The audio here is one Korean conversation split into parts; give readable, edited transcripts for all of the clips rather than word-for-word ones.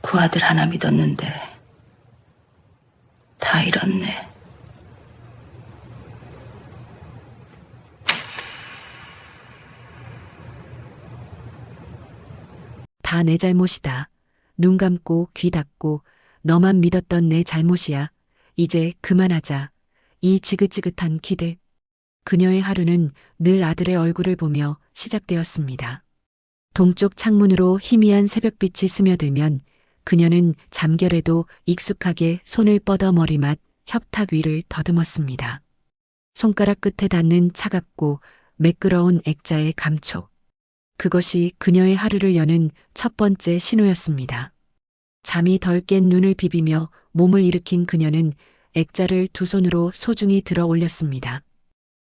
그 아들 하나 믿었는데 다 잃었네. 다 내 잘못이다. 눈 감고 귀 닫고 너만 믿었던 내 잘못이야. 이제 그만하자. 이 지긋지긋한 기대. 그녀의 하루는 늘 아들의 얼굴을 보며 시작되었습니다. 동쪽 창문으로 희미한 새벽빛이 스며들면 그녀는 잠결에도 익숙하게 손을 뻗어 머리맡 협탁 위를 더듬었습니다. 손가락 끝에 닿는 차갑고 매끄러운 액자의 감촉. 그것이 그녀의 하루를 여는 첫 번째 신호였습니다. 잠이 덜 깬 눈을 비비며 몸을 일으킨 그녀는 액자를 두 손으로 소중히 들어 올렸습니다.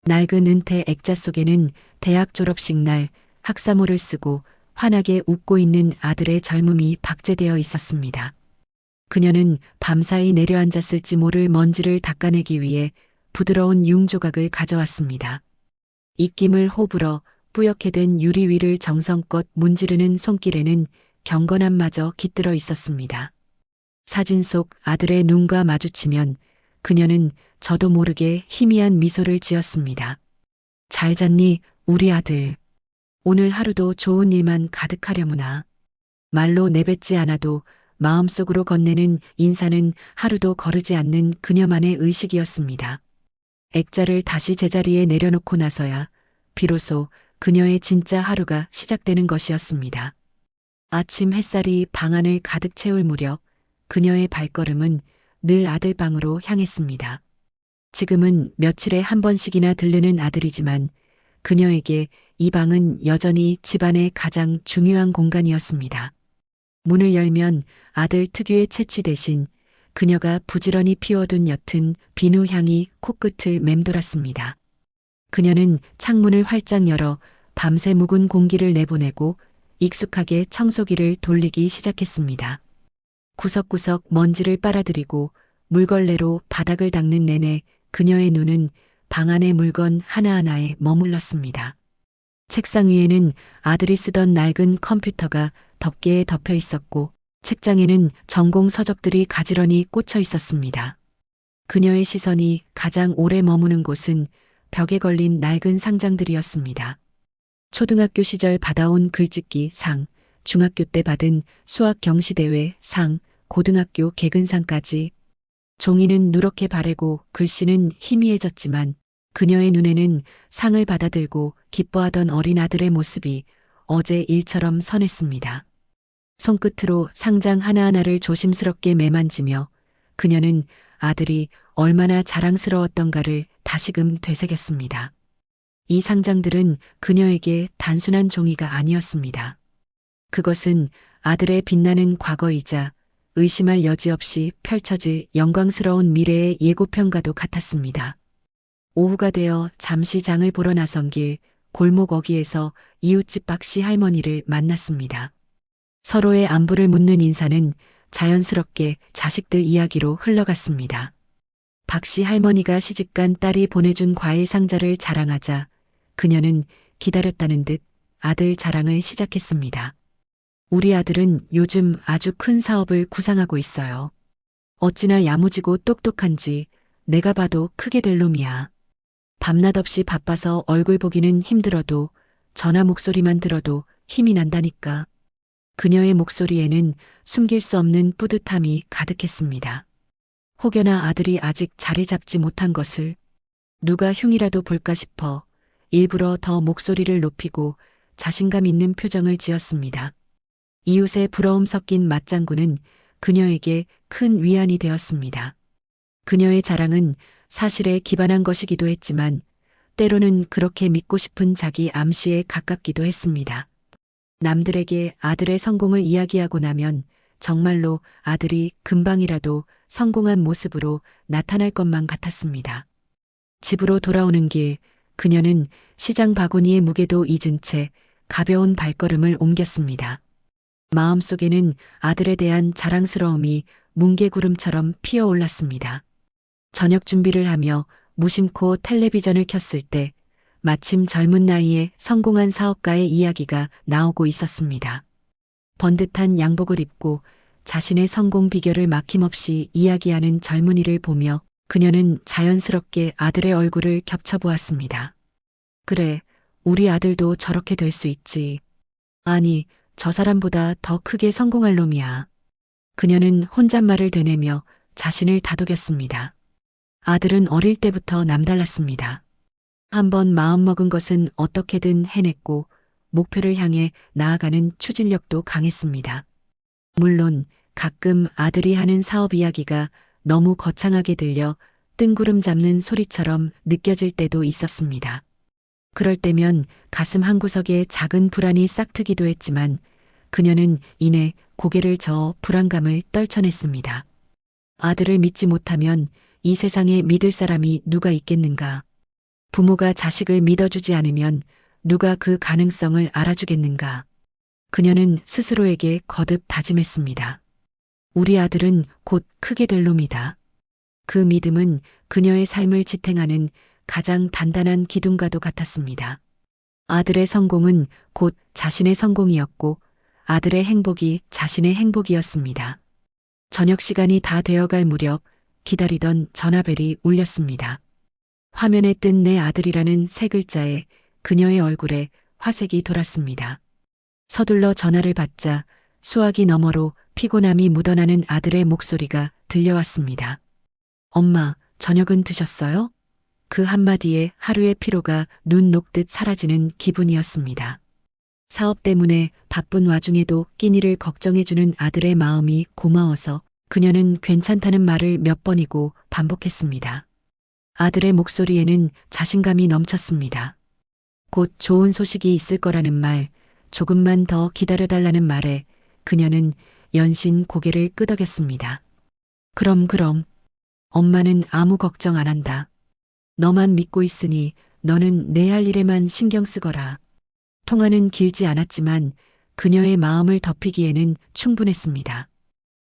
낡은 은퇴 액자 속에는 대학 졸업식 날 학사모를 쓰고 환하게 웃고 있는 아들의 젊음이 박제되어 있었습니다. 그녀는 밤사이 내려앉았을지 모를 먼지를 닦아내기 위해 부드러운 융 조각을 가져왔습니다. 입김을 호불어 뿌옇게 된 유리 위를 정성껏 문지르는 손길에는 경건함마저 깃들어 있었습니다. 사진 속 아들의 눈과 마주치면 그녀는 저도 모르게 희미한 미소를 지었습니다. 잘 잤니, 우리 아들. 오늘 하루도 좋은 일만 가득하려무나. 말로 내뱉지 않아도 마음속으로 건네는 인사는 하루도 거르지 않는 그녀만의 의식이었습니다. 액자를 다시 제자리에 내려놓고 나서야 비로소 그녀의 진짜 하루가 시작되는 것이었습니다. 아침 햇살이 방 안을 가득 채울 무렵 그녀의 발걸음은 늘 아들 방으로 향했습니다. 지금은 며칠에 한 번씩이나 들르는 아들이지만 그녀에게 이 방은 여전히 집안의 가장 중요한 공간이었습니다. 문을 열면 아들 특유의 채취 대신 그녀가 부지런히 피워둔 옅은 비누 향이 코끝을 맴돌았습니다. 그녀는 창문을 활짝 열어 밤새 묵은 공기를 내보내고 익숙하게 청소기를 돌리기 시작했습니다. 구석구석 먼지를 빨아들이고 물걸레로 바닥을 닦는 내내 그녀의 눈은 방 안의 물건 하나하나에 머물렀습니다. 책상 위에는 아들이 쓰던 낡은 컴퓨터가 덮개에 덮여 있었고 책장에는 전공 서적들이 가지런히 꽂혀 있었습니다. 그녀의 시선이 가장 오래 머무는 곳은 벽에 걸린 낡은 상장들이었습니다. 초등학교 시절 받아온 글짓기 상, 중학교 때 받은 수학 경시대회 상, 고등학교 개근상까지. 종이는 누렇게 바래고 글씨는 희미해졌지만 그녀의 눈에는 상을 받아들고 기뻐하던 어린 아들의 모습이 어제 일처럼 선했습니다. 손끝으로 상장 하나하나를 조심스럽게 매만지며 그녀는 아들이 얼마나 자랑스러웠던가를 다시금 되새겼습니다. 이 상장들은 그녀에게 단순한 종이가 아니었습니다. 그것은 아들의 빛나는 과거이자 의심할 여지 없이 펼쳐질 영광스러운 미래의 예고편과도 같았습니다. 오후가 되어 잠시 장을 보러 나선 길 골목 어귀에서 이웃집 박씨 할머니를 만났습니다. 서로의 안부를 묻는 인사는 자연스럽게 자식들 이야기로 흘러갔습니다. 박씨 할머니가 시집간 딸이 보내준 과일 상자를 자랑하자 그녀는 기다렸다는 듯 아들 자랑을 시작했습니다. 우리 아들은 요즘 아주 큰 사업을 구상하고 있어요. 어찌나 야무지고 똑똑한지 내가 봐도 크게 될 놈이야. 밤낮 없이 바빠서 얼굴 보기는 힘들어도 전화 목소리만 들어도 힘이 난다니까. 그녀의 목소리에는 숨길 수 없는 뿌듯함이 가득했습니다. 혹여나 아들이 아직 자리 잡지 못한 것을 누가 흉이라도 볼까 싶어 일부러 더 목소리를 높이고 자신감 있는 표정을 지었습니다. 이웃의 부러움 섞인 맞장구는 그녀에게 큰 위안이 되었습니다. 그녀의 자랑은 사실에 기반한 것이기도 했지만 때로는 그렇게 믿고 싶은 자기 암시에 가깝기도 했습니다. 남들에게 아들의 성공을 이야기하고 나면 정말로 아들이 금방이라도 성공한 모습으로 나타날 것만 같았습니다. 집으로 돌아오는 길 그녀는 시장 바구니의 무게도 잊은 채 가벼운 발걸음을 옮겼습니다. 마음속에는 아들에 대한 자랑스러움이 뭉게구름처럼 피어올랐습니다. 저녁 준비를 하며 무심코 텔레비전을 켰을 때 마침 젊은 나이에 성공한 사업가의 이야기가 나오고 있었습니다. 번듯한 양복을 입고 자신의 성공 비결을 막힘없이 이야기하는 젊은이를 보며 그녀는 자연스럽게 아들의 얼굴을 겹쳐보았습니다. 그래, 우리 아들도 저렇게 될 수 있지. 아니, 저 사람보다 더 크게 성공할 놈이야. 그녀는 혼잣말을 되뇌며 자신을 다독였습니다. 아들은 어릴 때부터 남달랐습니다. 한번 마음먹은 것은 어떻게든 해냈고 목표를 향해 나아가는 추진력도 강했습니다. 물론 가끔 아들이 하는 사업 이야기가 너무 거창하게 들려 뜬구름 잡는 소리처럼 느껴질 때도 있었습니다. 그럴 때면 가슴 한구석에 작은 불안이 싹트기도 했지만 그녀는 이내 고개를 저어 불안감을 떨쳐냈습니다. 아들을 믿지 못하면 이 세상에 믿을 사람이 누가 있겠는가? 부모가 자식을 믿어주지 않으면 누가 그 가능성을 알아주겠는가? 그녀는 스스로에게 거듭 다짐했습니다. 우리 아들은 곧 크게 될 놈이다. 그 믿음은 그녀의 삶을 지탱하는 가장 단단한 기둥과도 같았습니다. 아들의 성공은 곧 자신의 성공이었고 아들의 행복이 자신의 행복이었습니다. 저녁 시간이 다 되어갈 무렵 기다리던 전화벨이 울렸습니다. 화면에 뜬 내 아들이라는 세 글자에 그녀의 얼굴에 화색이 돌았습니다. 서둘러 전화를 받자 수화기 너머로 피곤함이 묻어나는 아들의 목소리가 들려왔습니다. 엄마, 저녁은 드셨어요? 그 한마디에 하루의 피로가 눈 녹듯 사라지는 기분이었습니다. 사업 때문에 바쁜 와중에도 끼니를 걱정해주는 아들의 마음이 고마워서 그녀는 괜찮다는 말을 몇 번이고 반복했습니다. 아들의 목소리에는 자신감이 넘쳤습니다. 곧 좋은 소식이 있을 거라는 말, 조금만 더 기다려달라는 말에 그녀는 연신 고개를 끄덕였습니다. 그럼. 엄마는 아무 걱정 안 한다. 너만 믿고 있으니 너는 내 할 일에만 신경 쓰거라. 통화는 길지 않았지만 그녀의 마음을 덮이기에는 충분했습니다.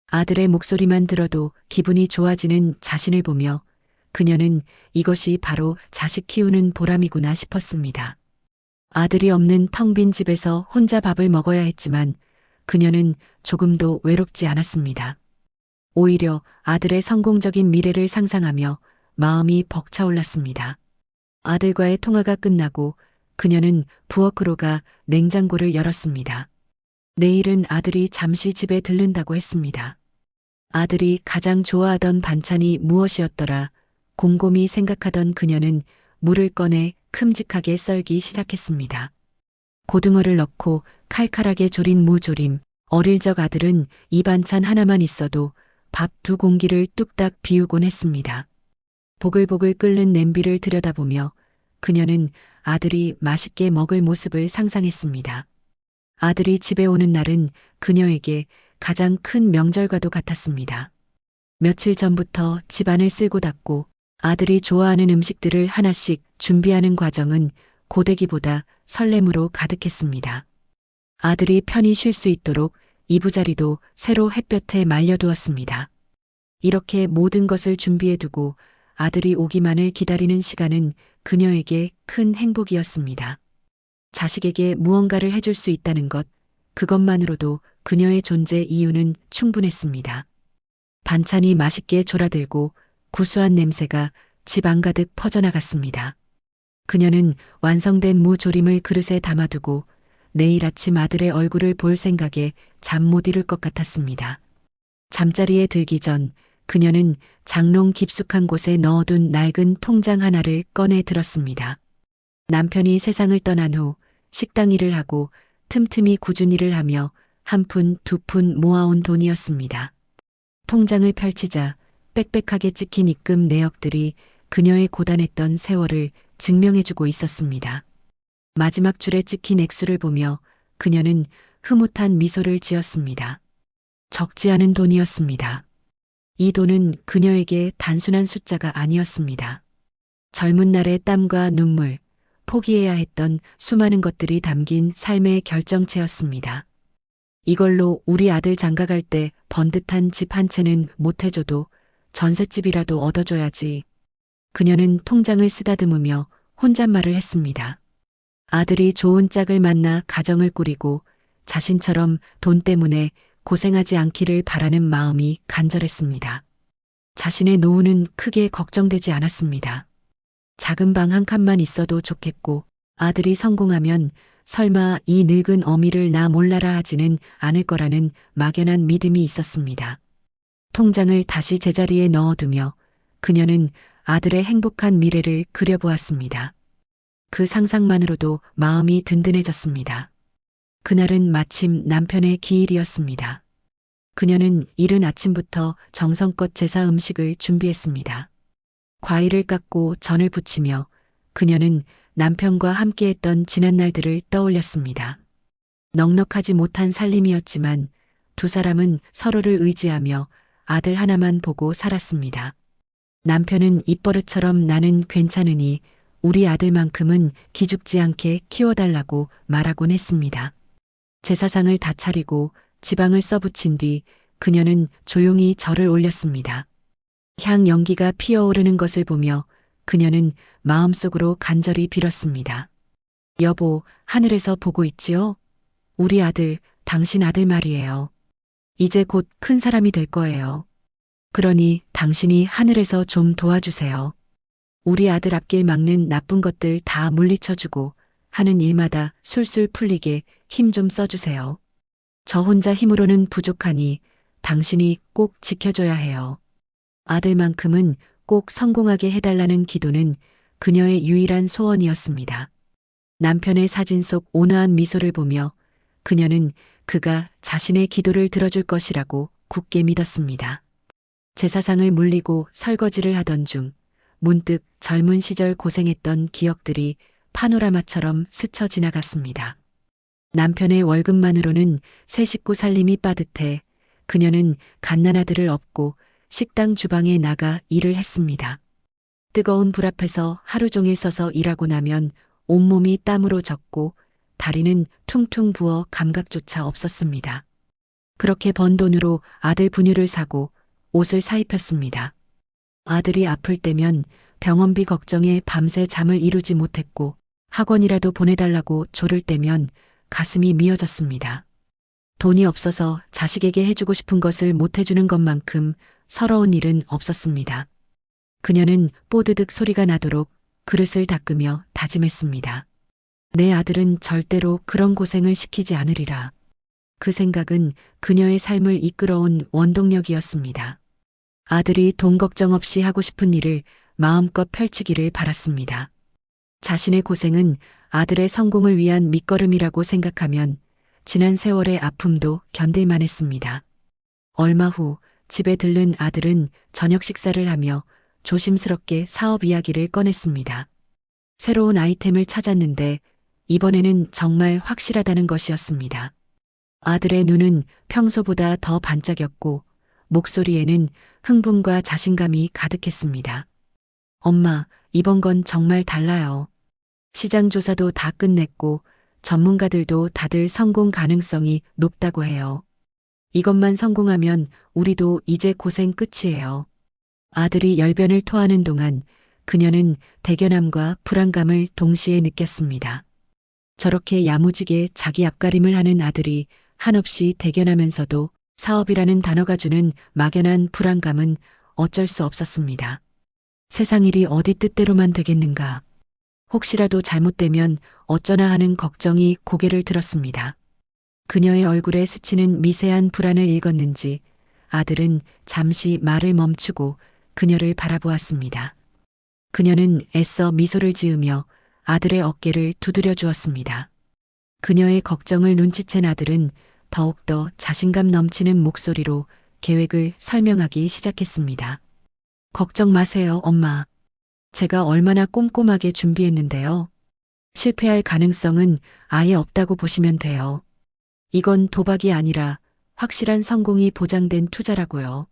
아들의 목소리만 들어도 기분이 좋아지는 자신을 보며 그녀는 이것이 바로 자식 키우는 보람이구나 싶었습니다. 아들이 없는 텅 빈 집에서 혼자 밥을 먹어야 했지만 그녀는 조금도 외롭지 않았습니다. 오히려 아들의 성공적인 미래를 상상하며 마음이 벅차올랐습니다. 아들과의 통화가 끝나고 그녀는 부엌으로 가 냉장고를 열었습니다. 내일은 아들이 잠시 집에 들른다고 했습니다. 아들이 가장 좋아하던 반찬이 무엇이었더라 곰곰이 생각하던 그녀는 물을 꺼내 큼직하게 썰기 시작했습니다. 고등어를 넣고 칼칼하게 졸인 무조림, 어릴 적 아들은 이 반찬 하나만 있어도 밥 2공기를 뚝딱 비우곤 했습니다. 보글보글 끓는 냄비를 들여다보며 그녀는 아들이 맛있게 먹을 모습을 상상했습니다. 아들이 집에 오는 날은 그녀에게 가장 큰 명절과도 같았습니다. 며칠 전부터 집안을 쓸고 닦고 아들이 좋아하는 음식들을 하나씩 준비하는 과정은 고데기보다 설렘으로 가득했습니다. 아들이 편히 쉴 수 있도록 이부자리도 새로 햇볕에 말려두었습니다. 이렇게 모든 것을 준비해두고 아들이 오기만을 기다리는 시간은 그녀에게 큰 행복이었습니다. 자식에게 무언가를 해줄 수 있다는 것, 그것만으로도 그녀의 존재 이유는 충분했습니다. 반찬이 맛있게 졸아들고 구수한 냄새가 집 안가득 퍼져나갔습니다. 그녀는 완성된 무조림을 그릇에 담아두고 내일 아침 아들의 얼굴을 볼 생각에 잠 못 이룰 것 같았습니다. 잠자리에 들기 전 그녀는 장롱 깊숙한 곳에 넣어둔 낡은 통장 하나를 꺼내 들었습니다. 남편이 세상을 떠난 후 식당 일을 하고 틈틈이 꾸준히 일을 하며 한 푼, 두 푼 모아온 돈이었습니다. 통장을 펼치자 빽빽하게 찍힌 입금 내역들이 그녀의 고단했던 세월을 증명해주고 있었습니다. 마지막 줄에 찍힌 액수를 보며 그녀는 흐뭇한 미소를 지었습니다. 적지 않은 돈이었습니다. 이 돈은 그녀에게 단순한 숫자가 아니었습니다. 젊은 날의 땀과 눈물, 포기해야 했던 수많은 것들이 담긴 삶의 결정체였습니다. 이걸로 우리 아들 장가갈 때 번듯한 집 한 채는 못 해줘도 전셋집이라도 얻어줘야지. 그녀는 통장을 쓰다듬으며 혼잣말을 했습니다. 아들이 좋은 짝을 만나 가정을 꾸리고 자신처럼 돈 때문에 고생하지 않기를 바라는 마음이 간절했습니다. 자신의 노후는 크게 걱정되지 않았습니다. 작은 방 한 칸만 있어도 좋겠고 아들이 성공하면 설마 이 늙은 어미를 나 몰라라 하지는 않을 거라는 막연한 믿음이 있었습니다. 통장을 다시 제자리에 넣어두며 그녀는 아들의 행복한 미래를 그려보았습니다. 그 상상만으로도 마음이 든든해졌습니다. 그날은 마침 남편의 기일이었습니다. 그녀는 이른 아침부터 정성껏 제사 음식을 준비했습니다. 과일을 깎고 전을 부치며 그녀는 남편과 함께했던 지난 날들을 떠올렸습니다. 넉넉하지 못한 살림이었지만 두 사람은 서로를 의지하며 아들 하나만 보고 살았습니다. 남편은 입버릇처럼 나는 괜찮으니 우리 아들만큼은 기죽지 않게 키워달라고 말하곤 했습니다. 제사상을 다 차리고 지방을 써붙인 뒤 그녀는 조용히 절을 올렸습니다. 향 연기가 피어오르는 것을 보며 그녀는 마음속으로 간절히 빌었습니다. 여보, 하늘에서 보고 있지요? 우리 아들, 당신 아들 말이에요. 이제 곧 큰 사람이 될 거예요. 그러니 당신이 하늘에서 좀 도와주세요. 우리 아들 앞길 막는 나쁜 것들 다 물리쳐주고 하는 일마다 술술 풀리게 힘 좀 써주세요. 저 혼자 힘으로는 부족하니 당신이 꼭 지켜줘야 해요. 아들만큼은 꼭 성공하게 해달라는 기도는 그녀의 유일한 소원이었습니다. 남편의 사진 속 온화한 미소를 보며 그녀는 그가 자신의 기도를 들어줄 것이라고 굳게 믿었습니다. 제사상을 물리고 설거지를 하던 중 문득 젊은 시절 고생했던 기억들이 파노라마처럼 스쳐 지나갔습니다. 남편의 월급만으로는 새 식구 살림이 빠듯해 그녀는 갓난아들을 업고 식당 주방에 나가 일을 했습니다. 뜨거운 불 앞에서 하루 종일 서서 일하고 나면 온몸이 땀으로 젖고 다리는 퉁퉁 부어 감각조차 없었습니다. 그렇게 번 돈으로 아들 분유를 사고 옷을 사입혔습니다. 아들이 아플 때면 병원비 걱정에 밤새 잠을 이루지 못했고 학원이라도 보내달라고 조를 때면 가슴이 미어졌습니다. 돈이 없어서 자식에게 해주고 싶은 것을 못해주는 것만큼 서러운 일은 없었습니다. 그녀는 뽀드득 소리가 나도록 그릇을 닦으며 다짐했습니다. 내 아들은 절대로 그런 고생을 시키지 않으리라. 그 생각은 그녀의 삶을 이끌어온 원동력이었습니다. 아들이 돈 걱정 없이 하고 싶은 일을 마음껏 펼치기를 바랐습니다. 자신의 고생은 아들의 성공을 위한 밑거름이라고 생각하면 지난 세월의 아픔도 견딜만 했습니다. 얼마 후 집에 들른 아들은 저녁 식사를 하며 조심스럽게 사업 이야기를 꺼냈습니다. 새로운 아이템을 찾았는데 이번에는 정말 확실하다는 것이었습니다. 아들의 눈은 평소보다 더 반짝였고 목소리에는 흥분과 자신감이 가득했습니다. 엄마, 이번 건 정말 달라요. 시장 조사도 다 끝냈고 전문가들도 다들 성공 가능성이 높다고 해요. 이것만 성공하면 우리도 이제 고생 끝이에요. 아들이 열변을 토하는 동안 그녀는 대견함과 불안감을 동시에 느꼈습니다. 저렇게 야무지게 자기 앞가림을 하는 아들이 한없이 대견하면서도 사업이라는 단어가 주는 막연한 불안감은 어쩔 수 없었습니다. 세상 일이 어디 뜻대로만 되겠는가. 혹시라도 잘못되면 어쩌나 하는 걱정이 고개를 들었습니다. 그녀의 얼굴에 스치는 미세한 불안을 읽었는지 아들은 잠시 말을 멈추고 그녀를 바라보았습니다. 그녀는 애써 미소를 지으며 아들의 어깨를 두드려 주었습니다. 그녀의 걱정을 눈치챈 아들은 더욱더 자신감 넘치는 목소리로 계획을 설명하기 시작했습니다. 걱정 마세요, 엄마. 제가 얼마나 꼼꼼하게 준비했는데요. 실패할 가능성은 아예 없다고 보시면 돼요. 이건 도박이 아니라 확실한 성공이 보장된 투자라고요.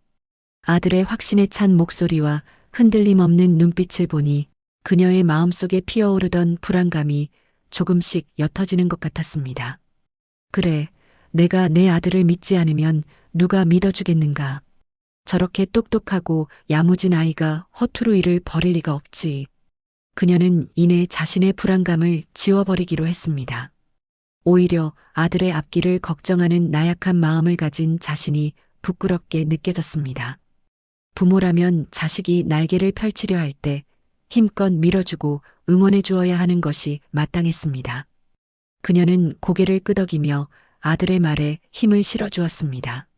아들의 확신에 찬 목소리와 흔들림 없는 눈빛을 보니 그녀의 마음속에 피어오르던 불안감이 조금씩 옅어지는 것 같았습니다. 그래, 내가 내 아들을 믿지 않으면 누가 믿어주겠는가. 저렇게 똑똑하고 야무진 아이가 허투루 일을 벌일 리가 없지. 그녀는 이내 자신의 불안감을 지워버리기로 했습니다. 오히려 아들의 앞길을 걱정하는 나약한 마음을 가진 자신이 부끄럽게 느껴졌습니다. 부모라면 자식이 날개를 펼치려 할 때 힘껏 밀어주고 응원해 주어야 하는 것이 마땅했습니다. 그녀는 고개를 끄덕이며 아들의 말에 힘을 실어주었습니다.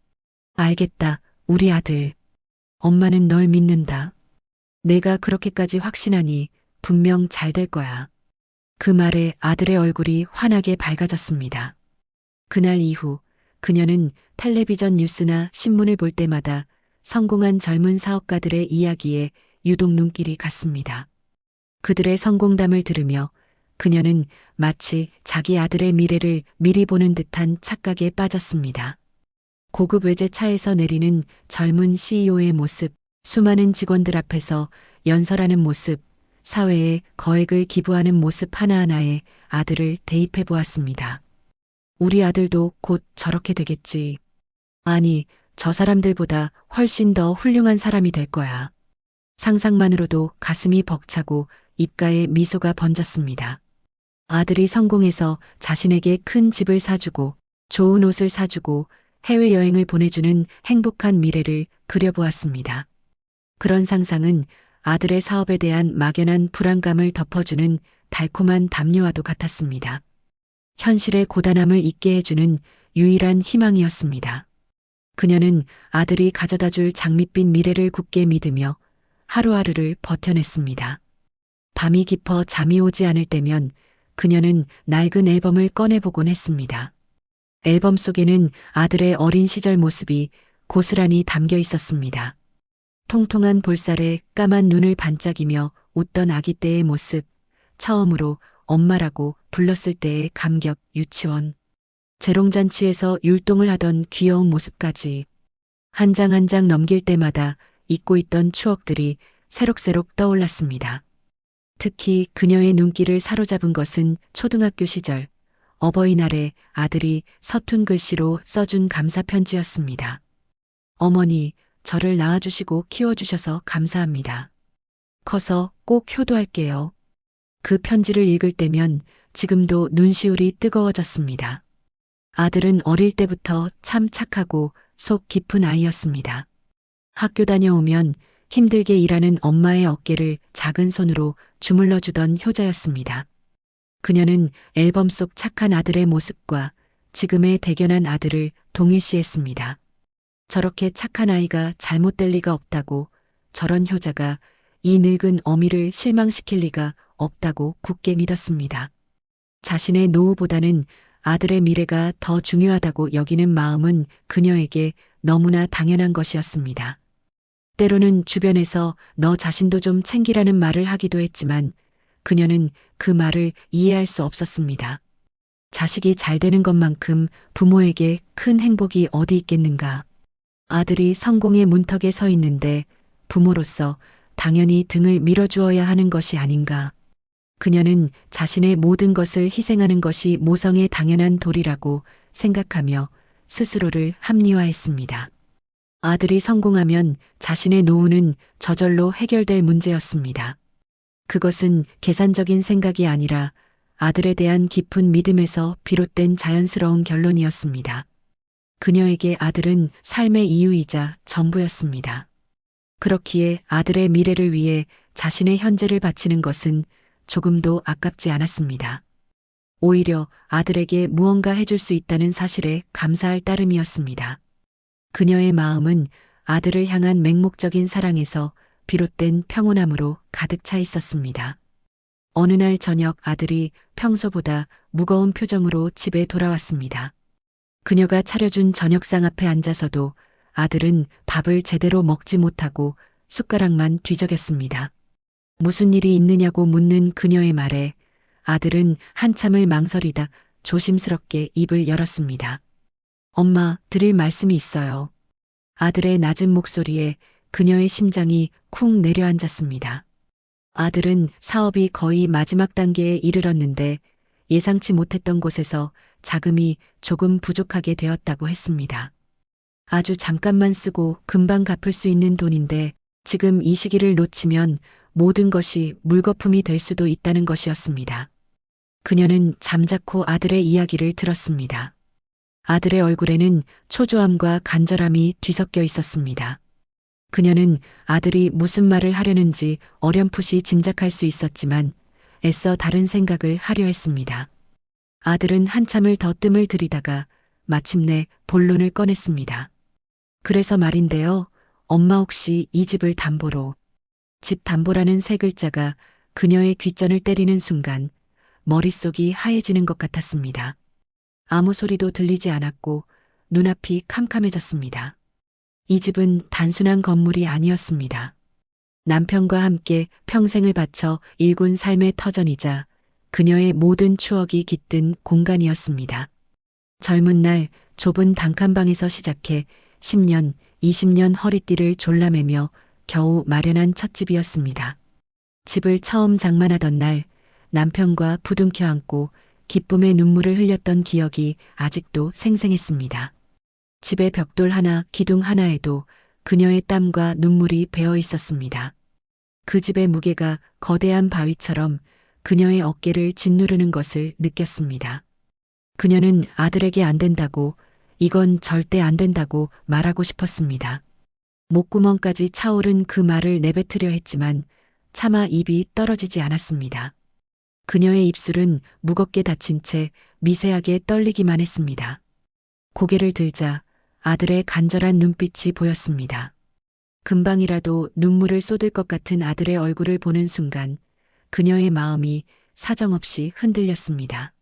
알겠다, 우리 아들. 엄마는 널 믿는다. 내가 그렇게까지 확신하니 분명 잘 될 거야. 그 말에 아들의 얼굴이 환하게 밝아졌습니다. 그날 이후 그녀는 텔레비전 뉴스나 신문을 볼 때마다 성공한 젊은 사업가들의 이야기에 유독 눈길이 갔습니다. 그들의 성공담을 들으며 그녀는 마치 자기 아들의 미래를 미리 보는 듯한 착각에 빠졌습니다. 고급 외제차에서 내리는 젊은 CEO의 모습, 수많은 직원들 앞에서 연설하는 모습, 사회에 거액을 기부하는 모습 하나하나에 아들을 대입해 보았습니다. 우리 아들도 곧 저렇게 되겠지. 아니, 저 사람들보다 훨씬 더 훌륭한 사람이 될 거야. 상상만으로도 가슴이 벅차고 입가에 미소가 번졌습니다. 아들이 성공해서 자신에게 큰 집을 사주고 좋은 옷을 사주고 해외여행을 보내주는 행복한 미래를 그려보았습니다. 그런 상상은 아들의 사업에 대한 막연한 불안감을 덮어주는 달콤한 담요와도 같았습니다. 현실의 고단함을 잊게 해주는 유일한 희망이었습니다. 그녀는 아들이 가져다 줄 장밋빛 미래를 굳게 믿으며 하루하루를 버텨냈습니다. 밤이 깊어 잠이 오지 않을 때면 그녀는 낡은 앨범을 꺼내보곤 했습니다. 앨범 속에는 아들의 어린 시절 모습이 고스란히 담겨 있었습니다. 통통한 볼살에 까만 눈을 반짝이며 웃던 아기 때의 모습, 처음으로 엄마라고 불렀을 때의 감격, 유치원, 재롱잔치에서 율동을 하던 귀여운 모습까지 한 장 한 장 넘길 때마다 잊고 있던 추억들이 새록새록 떠올랐습니다. 특히 그녀의 눈길을 사로잡은 것은 초등학교 시절 어버이날에 아들이 서툰 글씨로 써준 감사 편지였습니다. 어머니, 저를 낳아주시고 키워주셔서 감사합니다. 커서 꼭 효도할게요. 그 편지를 읽을 때면 지금도 눈시울이 뜨거워졌습니다. 아들은 어릴 때부터 참 착하고 속 깊은 아이였습니다. 학교 다녀오면 힘들게 일하는 엄마의 어깨를 작은 손으로 주물러주던 효자였습니다. 그녀는 앨범 속 착한 아들의 모습과 지금의 대견한 아들을 동일시했습니다. 저렇게 착한 아이가 잘못될 리가 없다고, 저런 효자가 이 늙은 어미를 실망시킬 리가 없다고 굳게 믿었습니다. 자신의 노후보다는 아들의 미래가 더 중요하다고 여기는 마음은 그녀에게 너무나 당연한 것이었습니다. 때로는 주변에서 너 자신도 좀 챙기라는 말을 하기도 했지만 그녀는 그 말을 이해할 수 없었습니다. 자식이 잘 되는 것만큼 부모에게 큰 행복이 어디 있겠는가. 아들이 성공의 문턱에 서 있는데 부모로서 당연히 등을 밀어주어야 하는 것이 아닌가. 그녀는 자신의 모든 것을 희생하는 것이 모성의 당연한 도리라고 생각하며 스스로를 합리화했습니다. 아들이 성공하면 자신의 노후는 저절로 해결될 문제였습니다. 그것은 계산적인 생각이 아니라 아들에 대한 깊은 믿음에서 비롯된 자연스러운 결론이었습니다. 그녀에게 아들은 삶의 이유이자 전부였습니다. 그렇기에 아들의 미래를 위해 자신의 현재를 바치는 것은 조금도 아깝지 않았습니다. 오히려 아들에게 무언가 해줄 수 있다는 사실에 감사할 따름이었습니다. 그녀의 마음은 아들을 향한 맹목적인 사랑에서 비롯된 평온함으로 가득 차 있었습니다. 어느 날 저녁 아들이 평소보다 무거운 표정으로 집에 돌아왔습니다. 그녀가 차려준 저녁상 앞에 앉아서도 아들은 밥을 제대로 먹지 못하고 숟가락만 뒤적였습니다. 무슨 일이 있느냐고 묻는 그녀의 말에 아들은 한참을 망설이다 조심스럽게 입을 열었습니다. 엄마, 드릴 말씀이 있어요. 아들의 낮은 목소리에 그녀의 심장이 쿵 내려앉았습니다. 아들은 사업이 거의 마지막 단계에 이르렀는데 예상치 못했던 곳에서 자금이 조금 부족하게 되었다고 했습니다. 아주 잠깐만 쓰고 금방 갚을 수 있는 돈인데 지금 이 시기를 놓치면 모든 것이 물거품이 될 수도 있다는 것이었습니다. 그녀는 잠자코 아들의 이야기를 들었습니다. 아들의 얼굴에는 초조함과 간절함이 뒤섞여 있었습니다. 그녀는 아들이 무슨 말을 하려는지 어렴풋이 짐작할 수 있었지만 애써 다른 생각을 하려 했습니다. 아들은 한참을 더 뜸을 들이다가 마침내 본론을 꺼냈습니다. 그래서 말인데요. 엄마 혹시 이 집을 담보로. 집 담보라는 세 글자가 그녀의 귓전을 때리는 순간 머릿속이 하얘지는 것 같았습니다. 아무 소리도 들리지 않았고 눈앞이 캄캄해졌습니다. 이 집은 단순한 건물이 아니었습니다. 남편과 함께 평생을 바쳐 일군 삶의 터전이자 그녀의 모든 추억이 깃든 공간이었습니다. 젊은 날 좁은 단칸방에서 시작해 10년, 20년 허리띠를 졸라매며 겨우 마련한 첫집이었습니다. 집을 처음 장만하던 날 남편과 부둥켜 안고 기쁨의 눈물을 흘렸던 기억이 아직도 생생했습니다. 집의 벽돌 하나, 기둥 하나에도 그녀의 땀과 눈물이 배어 있었습니다. 그 집의 무게가 거대한 바위처럼 그녀의 어깨를 짓누르는 것을 느꼈습니다. 그녀는 아들에게 안 된다고, 이건 절대 안 된다고 말하고 싶었습니다. 목구멍까지 차오른 그 말을 내뱉으려 했지만 차마 입이 떨어지지 않았습니다. 그녀의 입술은 무겁게 닫힌 채 미세하게 떨리기만 했습니다. 고개를 들자 아들의 간절한 눈빛이 보였습니다. 금방이라도 눈물을 쏟을 것 같은 아들의 얼굴을 보는 순간 그녀의 마음이 사정없이 흔들렸습니다.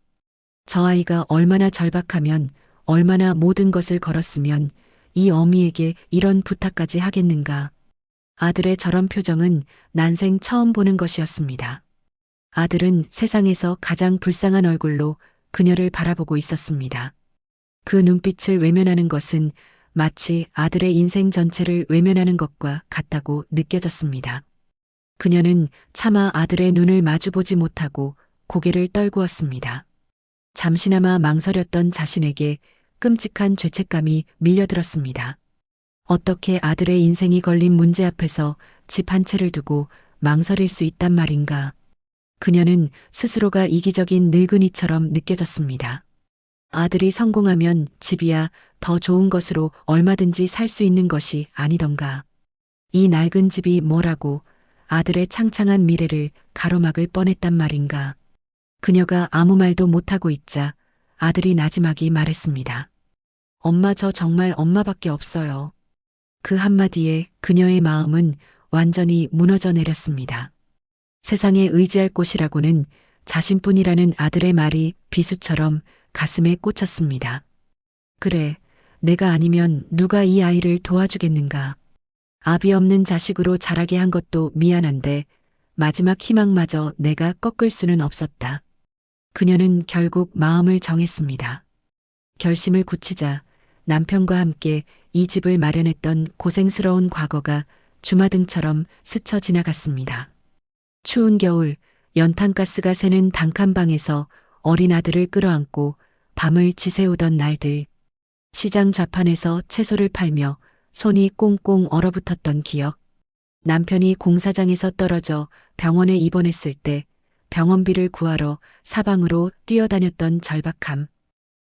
저 아이가 얼마나 절박하면, 얼마나 모든 것을 걸었으면 이 어미에게 이런 부탁까지 하겠는가. 아들의 저런 표정은 난생 처음 보는 것이었습니다. 아들은 세상에서 가장 불쌍한 얼굴로 그녀를 바라보고 있었습니다. 그 눈빛을 외면하는 것은 마치 아들의 인생 전체를 외면하는 것과 같다고 느껴졌습니다. 그녀는 차마 아들의 눈을 마주보지 못하고 고개를 떨구었습니다. 잠시나마 망설였던 자신에게 끔찍한 죄책감이 밀려들었습니다. 어떻게 아들의 인생이 걸린 문제 앞에서 집 한 채를 두고 망설일 수 있단 말인가. 그녀는 스스로가 이기적인 늙은이처럼 느껴졌습니다. 아들이 성공하면 집이야 더 좋은 것으로 얼마든지 살 수 있는 것이 아니던가. 이 낡은 집이 뭐라고 아들의 창창한 미래를 가로막을 뻔했단 말인가. 그녀가 아무 말도 못하고 있자 아들이 나지막이 말했습니다. 엄마, 저 정말 엄마밖에 없어요. 그 한마디에 그녀의 마음은 완전히 무너져 내렸습니다. 세상에 의지할 곳이라고는 자신뿐이라는 아들의 말이 비수처럼 가슴에 꽂혔습니다. 그래, 내가 아니면 누가 이 아이를 도와주겠는가. 아비 없는 자식으로 자라게 한 것도 미안한데 마지막 희망마저 내가 꺾을 수는 없었다. 그녀는 결국 마음을 정했습니다. 결심을 굳히자 남편과 함께 이 집을 마련했던 고생스러운 과거가 주마등처럼 스쳐 지나갔습니다. 추운 겨울 연탄가스가 새는 단칸방에서 어린 아들을 끌어안고 밤을 지새우던 날들, 시장 좌판에서 채소를 팔며 손이 꽁꽁 얼어붙었던 기억, 남편이 공사장에서 떨어져 병원에 입원했을 때 병원비를 구하러 사방으로 뛰어다녔던 절박함,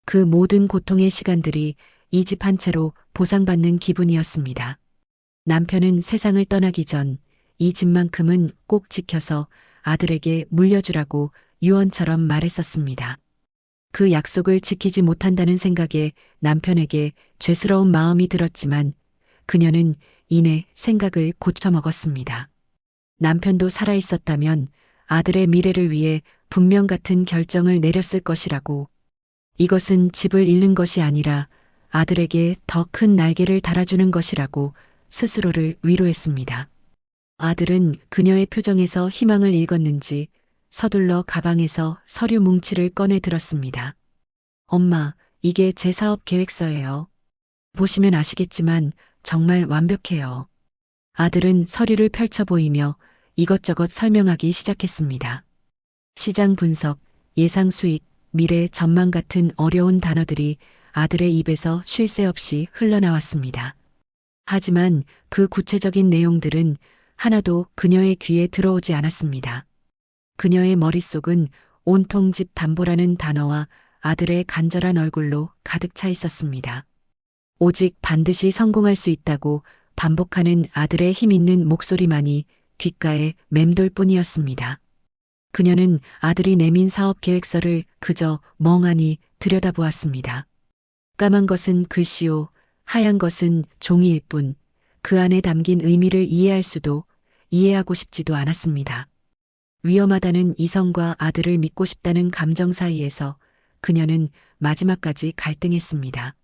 그 모든 고통의 시간들이 이 집 한 채로 보상받는 기분이었습니다. 남편은 세상을 떠나기 전 이 집만큼은 꼭 지켜서 아들에게 물려주라고 유언처럼 말했었습니다. 그 약속을 지키지 못한다는 생각에 남편에게 죄스러운 마음이 들었지만 그녀는 이내 생각을 고쳐먹었습니다. 남편도 살아있었다면 아들의 미래를 위해 분명 같은 결정을 내렸을 것이라고. 이것은 집을 잃는 것이 아니라 아들에게 더 큰 날개를 달아주는 것이라고 스스로를 위로했습니다. 아들은 그녀의 표정에서 희망을 읽었는지 서둘러 가방에서 서류 뭉치를 꺼내 들었습니다. 엄마, 이게 제 사업 계획서예요. 보시면 아시겠지만 정말 완벽해요. 아들은 서류를 펼쳐 보이며 이것저것 설명하기 시작했습니다. 시장 분석, 예상 수익, 미래 전망 같은 어려운 단어들이 아들의 입에서 쉴 새 없이 흘러나왔습니다. 하지만 그 구체적인 내용들은 하나도 그녀의 귀에 들어오지 않았습니다. 그녀의 머릿속은 온통 집 담보라는 단어와 아들의 간절한 얼굴로 가득 차 있었습니다. 오직 반드시 성공할 수 있다고 반복하는 아들의 힘 있는 목소리만이 귓가에 맴돌 뿐이었습니다. 그녀는 아들이 내민 사업 계획서를 그저 멍하니 들여다보았습니다. 까만 것은 글씨요, 하얀 것은 종이일 뿐 그 안에 담긴 의미를 이해할 수도 이해하고 싶지도 않았습니다. 위험하다는 이성과 아들을 믿고 싶다는 감정 사이에서 그녀는 마지막까지 갈등했습니다.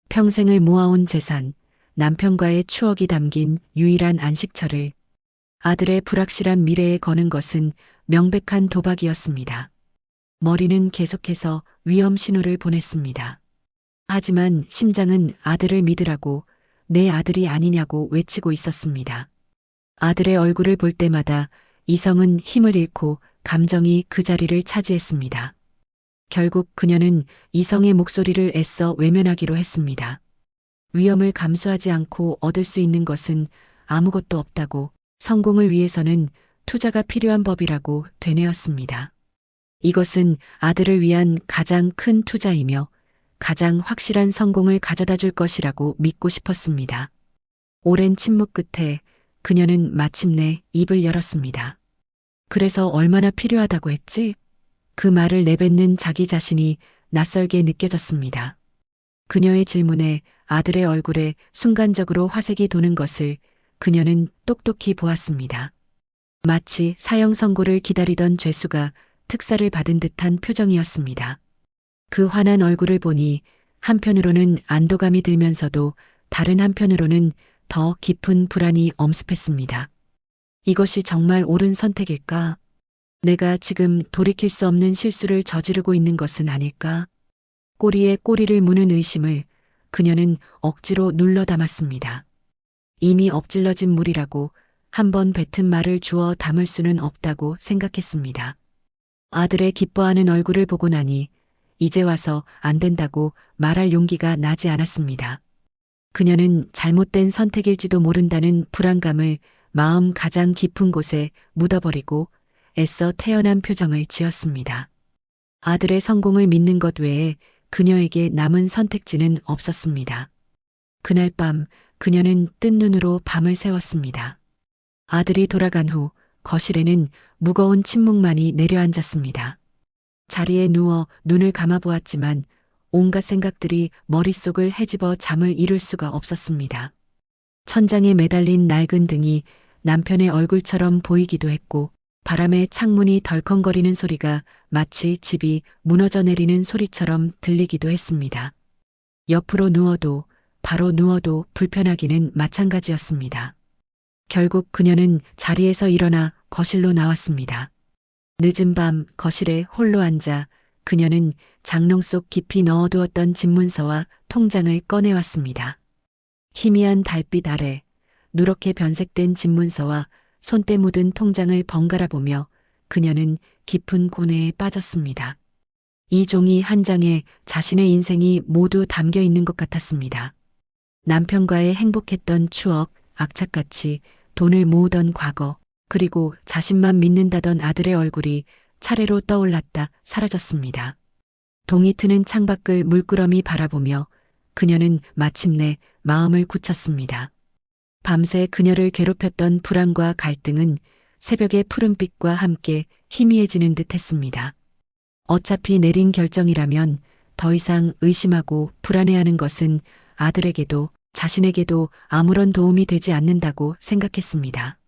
평생을 모아온 재산, 남편과의 추억이 담긴 유일한 안식처를 아들의 불확실한 미래에 거는 것은 명백한 도박이었습니다. 머리는 계속해서 위험 신호를 보냈습니다. 하지만 심장은 아들을 믿으라고 내 아들이 아니냐고 외치고 있었습니다. 아들의 얼굴을 볼 때마다 이성은 힘을 잃고 감정이 그 자리를 차지했습니다. 결국 그녀는 이성의 목소리를 애써 외면하기로 했습니다. 위험을 감수하지 않고 얻을 수 있는 것은 아무것도 없다고, 성공을 위해서는 투자가 필요한 법이라고 되뇌었습니다. 이것은 아들을 위한 가장 큰 투자이며 가장 확실한 성공을 가져다 줄 것이라고 믿고 싶었습니다. 오랜 침묵 끝에 그녀는 마침내 입을 열었습니다. 그래서 얼마나 필요하다고 했지? 그 말을 내뱉는 자기 자신이 낯설게 느껴졌습니다. 그녀의 질문에 아들의 얼굴에 순간적으로 화색이 도는 것을 그녀는 똑똑히 보았습니다. 마치 사형 선고를 기다리던 죄수가 특사를 받은 듯한 표정이었습니다. 그 환한 얼굴을 보니 한편으로는 안도감이 들면서도 다른 한편으로는 더 깊은 불안이 엄습했습니다. 이것이 정말 옳은 선택일까? 내가 지금 돌이킬 수 없는 실수를 저지르고 있는 것은 아닐까? 꼬리에 꼬리를 무는 의심을 그녀는 억지로 눌러 담았습니다. 이미 엎질러진 물이라고 한 번 뱉은 말을 주워 담을 수는 없다고 생각했습니다. 아들의 기뻐하는 얼굴을 보고 나니 이제 와서 안 된다고 말할 용기가 나지 않았습니다. 그녀는 잘못된 선택일지도 모른다는 불안감을 마음 가장 깊은 곳에 묻어버리고 애써 태연한 표정을 지었습니다. 아들의 성공을 믿는 것 외에 그녀에게 남은 선택지는 없었습니다. 그날 밤 그녀는 뜬 눈으로 밤을 새웠습니다. 아들이 돌아간 후 거실에는 무거운 침묵만이 내려앉았습니다. 자리에 누워 눈을 감아보았지만 온갖 생각들이 머릿속을 헤집어 잠을 이룰 수가 없었습니다. 천장에 매달린 낡은 등이 남편의 얼굴처럼 보이기도 했고 바람에 창문이 덜컹거리는 소리가 마치 집이 무너져 내리는 소리처럼 들리기도 했습니다. 옆으로 누워도 바로 누워도 불편하기는 마찬가지였습니다. 결국 그녀는 자리에서 일어나 거실로 나왔습니다. 늦은 밤 거실에 홀로 앉아 그녀는 장롱 속 깊이 넣어두었던 집문서와 통장을 꺼내왔습니다. 희미한 달빛 아래 누렇게 변색된 집문서와 손때 묻은 통장을 번갈아 보며 그녀는 깊은 고뇌에 빠졌습니다. 이 종이 한 장에 자신의 인생이 모두 담겨 있는 것 같았습니다. 남편과의 행복했던 추억, 악착같이 돈을 모으던 과거, 그리고 자신만 믿는다던 아들의 얼굴이 차례로 떠올랐다 사라졌습니다. 동이 트는 창밖을 물끄러미 바라보며 그녀는 마침내 마음을 굳혔습니다. 밤새 그녀를 괴롭혔던 불안과 갈등은 새벽의 푸른빛과 함께 희미해지는 듯 했습니다. 어차피 내린 결정이라면 더 이상 의심하고 불안해하는 것은 아들에게도 자신에게도 아무런 도움이 되지 않는다고 생각했습니다.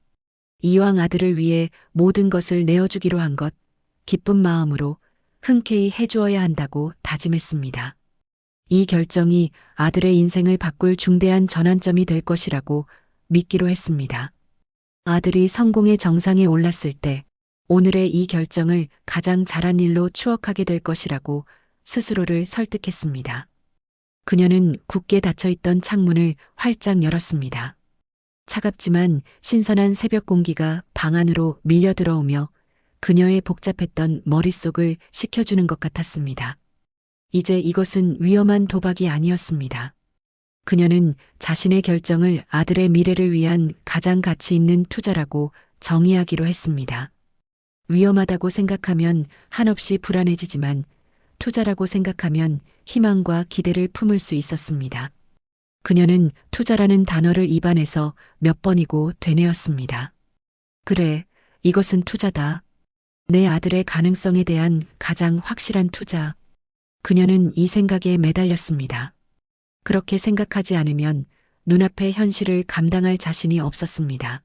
이왕 아들을 위해 모든 것을 내어주기로 한 것, 기쁜 마음으로 흔쾌히 해주어야 한다고 다짐했습니다. 이 결정이 아들의 인생을 바꿀 중대한 전환점이 될 것이라고 믿기로 했습니다. 아들이 성공의 정상에 올랐을 때 오늘의 이 결정을 가장 잘한 일로 추억하게 될 것이라고 스스로를 설득했습니다. 그녀는 굳게 닫혀있던 창문을 활짝 열었습니다. 차갑지만 신선한 새벽 공기가 방 안으로 밀려 들어오며 그녀의 복잡했던 머릿속을 식혀주는 것 같았습니다. 이제 이것은 위험한 도박이 아니었습니다. 그녀는 자신의 결정을 아들의 미래를 위한 가장 가치 있는 투자라고 정의하기로 했습니다. 위험하다고 생각하면 한없이 불안해지지만 투자라고 생각하면 희망과 기대를 품을 수 있었습니다. 그녀는 투자라는 단어를 입안에서 몇 번이고 되뇌었습니다. 그래, 이것은 투자다. 내 아들의 가능성에 대한 가장 확실한 투자. 그녀는 이 생각에 매달렸습니다. 그렇게 생각하지 않으면 눈앞의 현실을 감당할 자신이 없었습니다.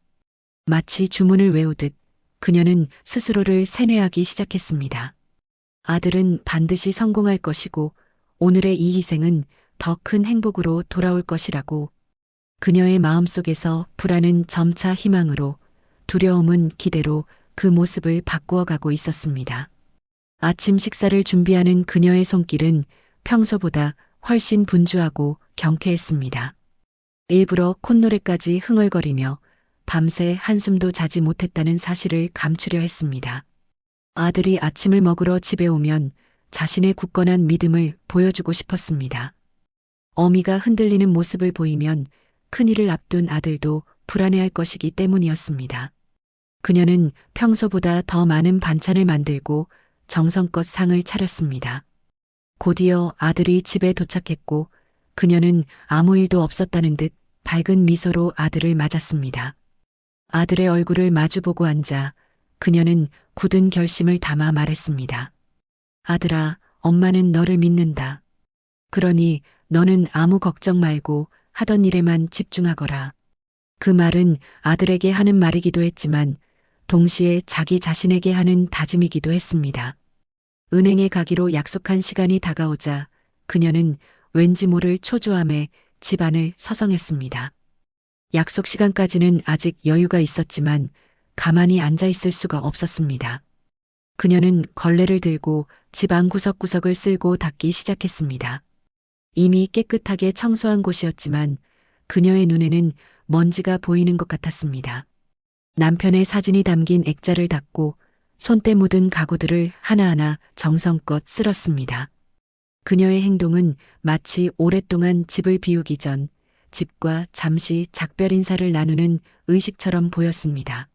마치 주문을 외우듯 그녀는 스스로를 세뇌하기 시작했습니다. 아들은 반드시 성공할 것이고 오늘의 이 희생은 더 큰 행복으로 돌아올 것이라고. 그녀의 마음속에서 불안은 점차 희망으로, 두려움은 기대로 그 모습을 바꾸어 가고 있었습니다. 아침 식사를 준비하는 그녀의 손길은 평소보다 훨씬 분주하고 경쾌했습니다. 일부러 콧노래까지 흥얼거리며 밤새 한숨도 자지 못했다는 사실을 감추려 했습니다. 아들이 아침을 먹으러 집에 오면 자신의 굳건한 믿음을 보여주고 싶었습니다. 어미가 흔들리는 모습을 보이면 큰일을 앞둔 아들도 불안해할 것이기 때문이었습니다. 그녀는 평소보다 더 많은 반찬을 만들고 정성껏 상을 차렸습니다. 곧이어 아들이 집에 도착했고 그녀는 아무 일도 없었다는 듯 밝은 미소로 아들을 맞았습니다. 아들의 얼굴을 마주보고 앉아 그녀는 굳은 결심을 담아 말했습니다. 아들아, 엄마는 너를 믿는다. 그러니 너는 아무 걱정 말고 하던 일에만 집중하거라. 그 말은 아들에게 하는 말이기도 했지만 동시에 자기 자신에게 하는 다짐이기도 했습니다. 은행에 가기로 약속한 시간이 다가오자 그녀는 왠지 모를 초조함에 집안을 서성했습니다. 약속 시간까지는 아직 여유가 있었지만 가만히 앉아 있을 수가 없었습니다. 그녀는 걸레를 들고 집안 구석구석을 쓸고 닦기 시작했습니다. 이미 깨끗하게 청소한 곳이었지만 그녀의 눈에는 먼지가 보이는 것 같았습니다. 남편의 사진이 담긴 액자를 닦고 손때 묻은 가구들을 하나하나 정성껏 쓸었습니다. 그녀의 행동은 마치 오랫동안 집을 비우기 전 집과 잠시 작별 인사를 나누는 의식처럼 보였습니다.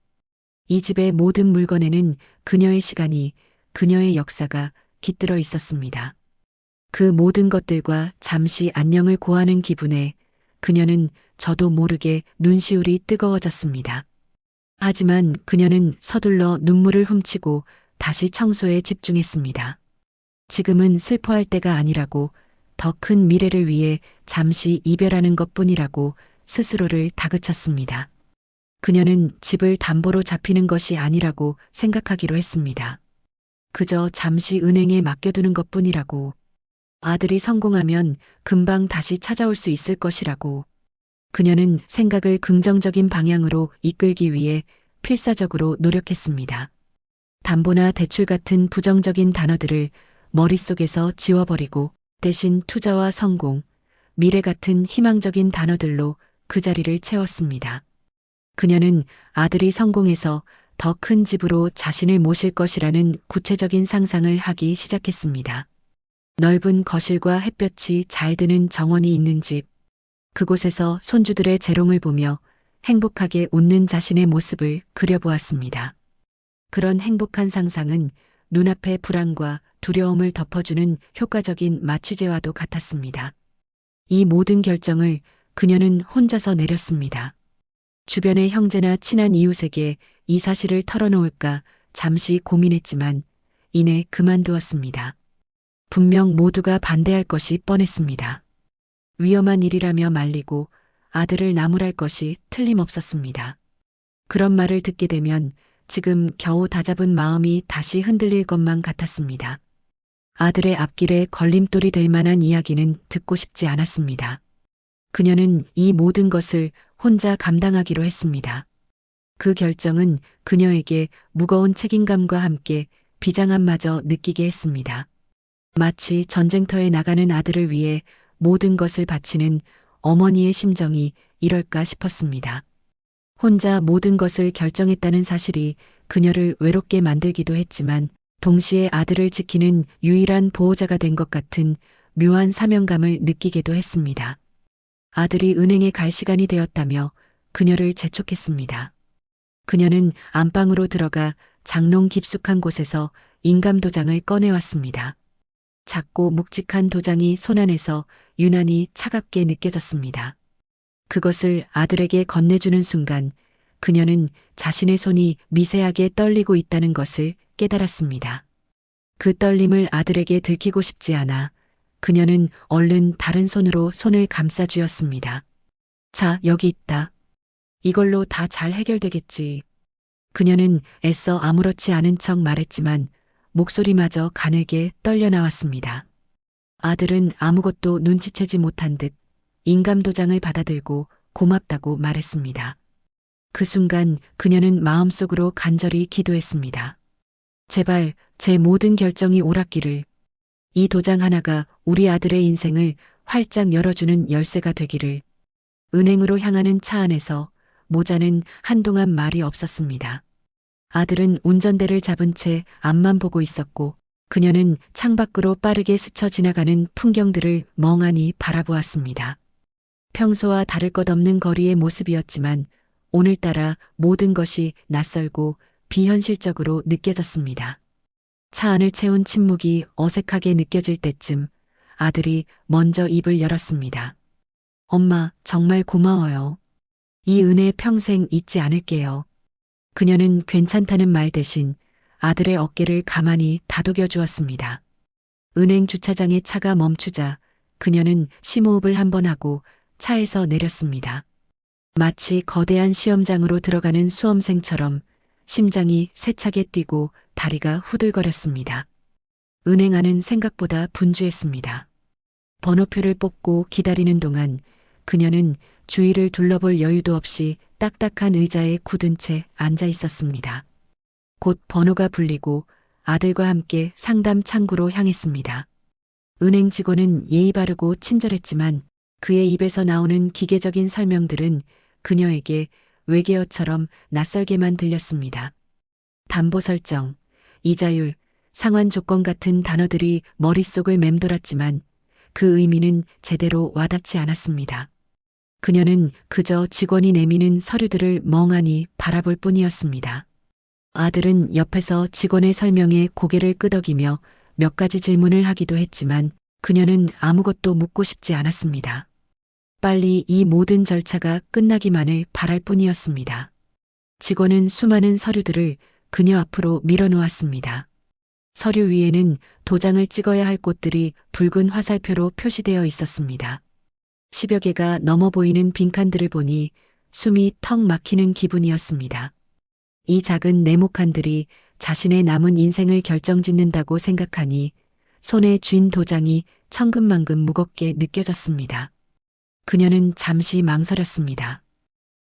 이 집의 모든 물건에는 그녀의 시간이, 그녀의 역사가 깃들어 있었습니다. 그 모든 것들과 잠시 안녕을 고하는 기분에 그녀는 저도 모르게 눈시울이 뜨거워졌습니다. 하지만 그녀는 서둘러 눈물을 훔치고 다시 청소에 집중했습니다. 지금은 슬퍼할 때가 아니라고, 더 큰 미래를 위해 잠시 이별하는 것뿐이라고 스스로를 다그쳤습니다. 그녀는 집을 담보로 잡히는 것이 아니라고 생각하기로 했습니다. 그저 잠시 은행에 맡겨두는 것뿐이라고. 아들이 성공하면 금방 다시 찾아올 수 있을 것이라고. 그녀는 생각을 긍정적인 방향으로 이끌기 위해 필사적으로 노력했습니다. 담보나 대출 같은 부정적인 단어들을 머릿속에서 지워버리고 대신 투자와 성공, 미래 같은 희망적인 단어들로 그 자리를 채웠습니다. 그녀는 아들이 성공해서 더 큰 집으로 자신을 모실 것이라는 구체적인 상상을 하기 시작했습니다. 넓은 거실과 햇볕이 잘 드는 정원이 있는 집, 그곳에서 손주들의 재롱을 보며 행복하게 웃는 자신의 모습을 그려보았습니다. 그런 행복한 상상은 눈앞의 불안과 두려움을 덮어주는 효과적인 마취제와도 같았습니다. 이 모든 결정을 그녀는 혼자서 내렸습니다. 주변의 형제나 친한 이웃에게 이 사실을 털어놓을까 잠시 고민했지만 이내 그만두었습니다. 분명 모두가 반대할 것이 뻔했습니다. 위험한 일이라며 말리고 아들을 나무랄 것이 틀림없었습니다. 그런 말을 듣게 되면 지금 겨우 다잡은 마음이 다시 흔들릴 것만 같았습니다. 아들의 앞길에 걸림돌이 될 만한 이야기는 듣고 싶지 않았습니다. 그녀는 이 모든 것을 혼자 감당하기로 했습니다. 그 결정은 그녀에게 무거운 책임감과 함께 비장함마저 느끼게 했습니다. 마치 전쟁터에 나가는 아들을 위해 모든 것을 바치는 어머니의 심정이 이럴까 싶었습니다. 혼자 모든 것을 결정했다는 사실이 그녀를 외롭게 만들기도 했지만 동시에 아들을 지키는 유일한 보호자가 된 것 같은 묘한 사명감을 느끼기도 했습니다. 아들이 은행에 갈 시간이 되었다며 그녀를 재촉했습니다. 그녀는 안방으로 들어가 장롱 깊숙한 곳에서 인감도장을 꺼내왔습니다. 작고 묵직한 도장이 손안에서 유난히 차갑게 느껴졌습니다. 그것을 아들에게 건네주는 순간 그녀는 자신의 손이 미세하게 떨리고 있다는 것을 깨달았습니다. 그 떨림을 아들에게 들키고 싶지 않아 그녀는 얼른 다른 손으로 손을 감싸 쥐었습니다. 자, 여기 있다. 이걸로 다 잘 해결되겠지. 그녀는 애써 아무렇지 않은 척 말했지만 목소리마저 가늘게 떨려 나왔습니다. 아들은 아무것도 눈치채지 못한 듯 인감도장을 받아들고 고맙다고 말했습니다. 그 순간 그녀는 마음속으로 간절히 기도했습니다. 제발 제 모든 결정이 옳았기를. 이 도장 하나가 우리 아들의 인생을 활짝 열어주는 열쇠가 되기를. 은행으로 향하는 차 안에서 모자는 한동안 말이 없었습니다. 아들은 운전대를 잡은 채 앞만 보고 있었고 그녀는 창밖으로 빠르게 스쳐 지나가는 풍경들을 멍하니 바라보았습니다. 평소와 다를 것 없는 거리의 모습이었지만 오늘따라 모든 것이 낯설고 비현실적으로 느껴졌습니다. 차 안을 채운 침묵이 어색하게 느껴질 때쯤 아들이 먼저 입을 열었습니다. 엄마, 정말 고마워요. 이 은혜 평생 잊지 않을게요. 그녀는 괜찮다는 말 대신 아들의 어깨를 가만히 다독여 주었습니다. 은행 주차장에 차가 멈추자 그녀는 심호흡을 한번 하고 차에서 내렸습니다. 마치 거대한 시험장으로 들어가는 수험생처럼 심장이 세차게 뛰고 다리가 후들거렸습니다. 은행 안은 생각보다 분주했습니다. 번호표를 뽑고 기다리는 동안 그녀는 주위를 둘러볼 여유도 없이 딱딱한 의자에 굳은 채 앉아 있었습니다. 곧 번호가 불리고 아들과 함께 상담 창구로 향했습니다. 은행 직원은 예의 바르고 친절했지만 그의 입에서 나오는 기계적인 설명들은 그녀에게 외계어처럼 낯설게만 들렸습니다. 담보 설정, 이자율, 상환 조건 같은 단어들이 머릿속을 맴돌았지만 그 의미는 제대로 와닿지 않았습니다. 그녀는 그저 직원이 내미는 서류들을 멍하니 바라볼 뿐이었습니다. 아들은 옆에서 직원의 설명에 고개를 끄덕이며 몇 가지 질문을 하기도 했지만 그녀는 아무것도 묻고 싶지 않았습니다. 빨리 이 모든 절차가 끝나기만을 바랄 뿐이었습니다. 직원은 수많은 서류들을 그녀 앞으로 밀어놓았습니다. 서류 위에는 도장을 찍어야 할 곳들이 붉은 화살표로 표시되어 있었습니다. 10여 개가 넘어 보이는 빈칸들을 보니 숨이 턱 막히는 기분이었습니다. 이 작은 네모칸들이 자신의 남은 인생을 결정짓는다고 생각하니 손에 쥔 도장이 천근만근 무겁게 느껴졌습니다. 그녀는 잠시 망설였습니다.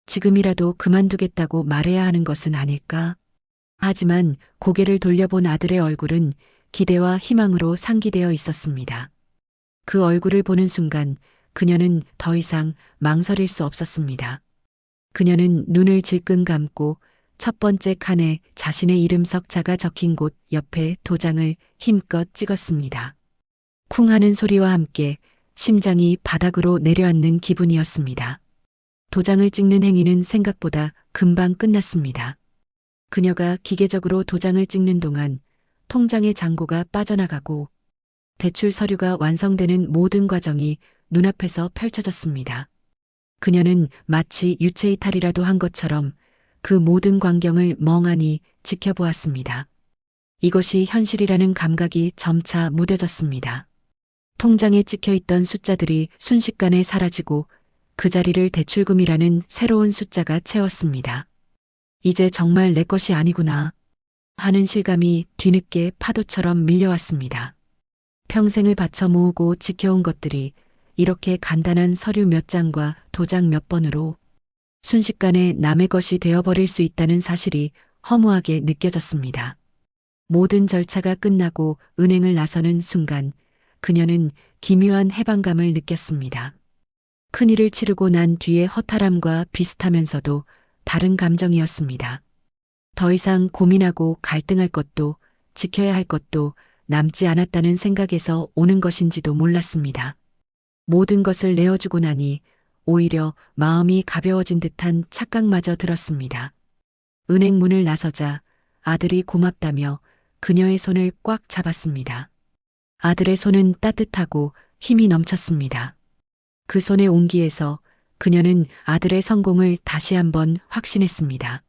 지금이라도 그만두겠다고 말해야 하는 것은 아닐까? 하지만 고개를 돌려본 아들의 얼굴은 기대와 희망으로 상기되어 있었습니다. 그 얼굴을 보는 순간 그녀는 더 이상 망설일 수 없었습니다. 그녀는 눈을 질끈 감고 첫 번째 칸에 자신의 이름 석자가 적힌 곳 옆에 도장을 힘껏 찍었습니다. 쿵 하는 소리와 함께 심장이 바닥으로 내려앉는 기분이었습니다. 도장을 찍는 행위는 생각보다 금방 끝났습니다. 그녀가 기계적으로 도장을 찍는 동안 통장의 잔고가 빠져나가고 대출 서류가 완성되는 모든 과정이 눈앞에서 펼쳐졌습니다. 그녀는 마치 유체이탈이라도 한 것처럼 그 모든 광경을 멍하니 지켜보았습니다. 이것이 현실이라는 감각이 점차 무뎌졌습니다. 통장에 찍혀있던 숫자들이 순식간에 사라지고 그 자리를 대출금이라는 새로운 숫자가 채웠습니다. 이제 정말 내 것이 아니구나 하는 실감이 뒤늦게 파도처럼 밀려왔습니다. 평생을 바쳐 모으고 지켜온 것들이 이렇게 간단한 서류 몇 장과 도장 몇 번으로 순식간에 남의 것이 되어버릴 수 있다는 사실이 허무하게 느껴졌습니다. 모든 절차가 끝나고 은행을 나서는 순간 그녀는 기묘한 해방감을 느꼈습니다. 큰일을 치르고 난 뒤의 허탈함과 비슷하면서도 다른 감정이었습니다. 더 이상 고민하고 갈등할 것도 지켜야 할 것도 남지 않았다는 생각에서 오는 것인지도 몰랐습니다. 모든 것을 내어주고 나니 오히려 마음이 가벼워진 듯한 착각마저 들었습니다. 은행 문을 나서자 아들이 고맙다며 그녀의 손을 꽉 잡았습니다. 아들의 손은 따뜻하고 힘이 넘쳤습니다. 그 손의 온기에서 그녀는 아들의 성공을 다시 한번 확신했습니다.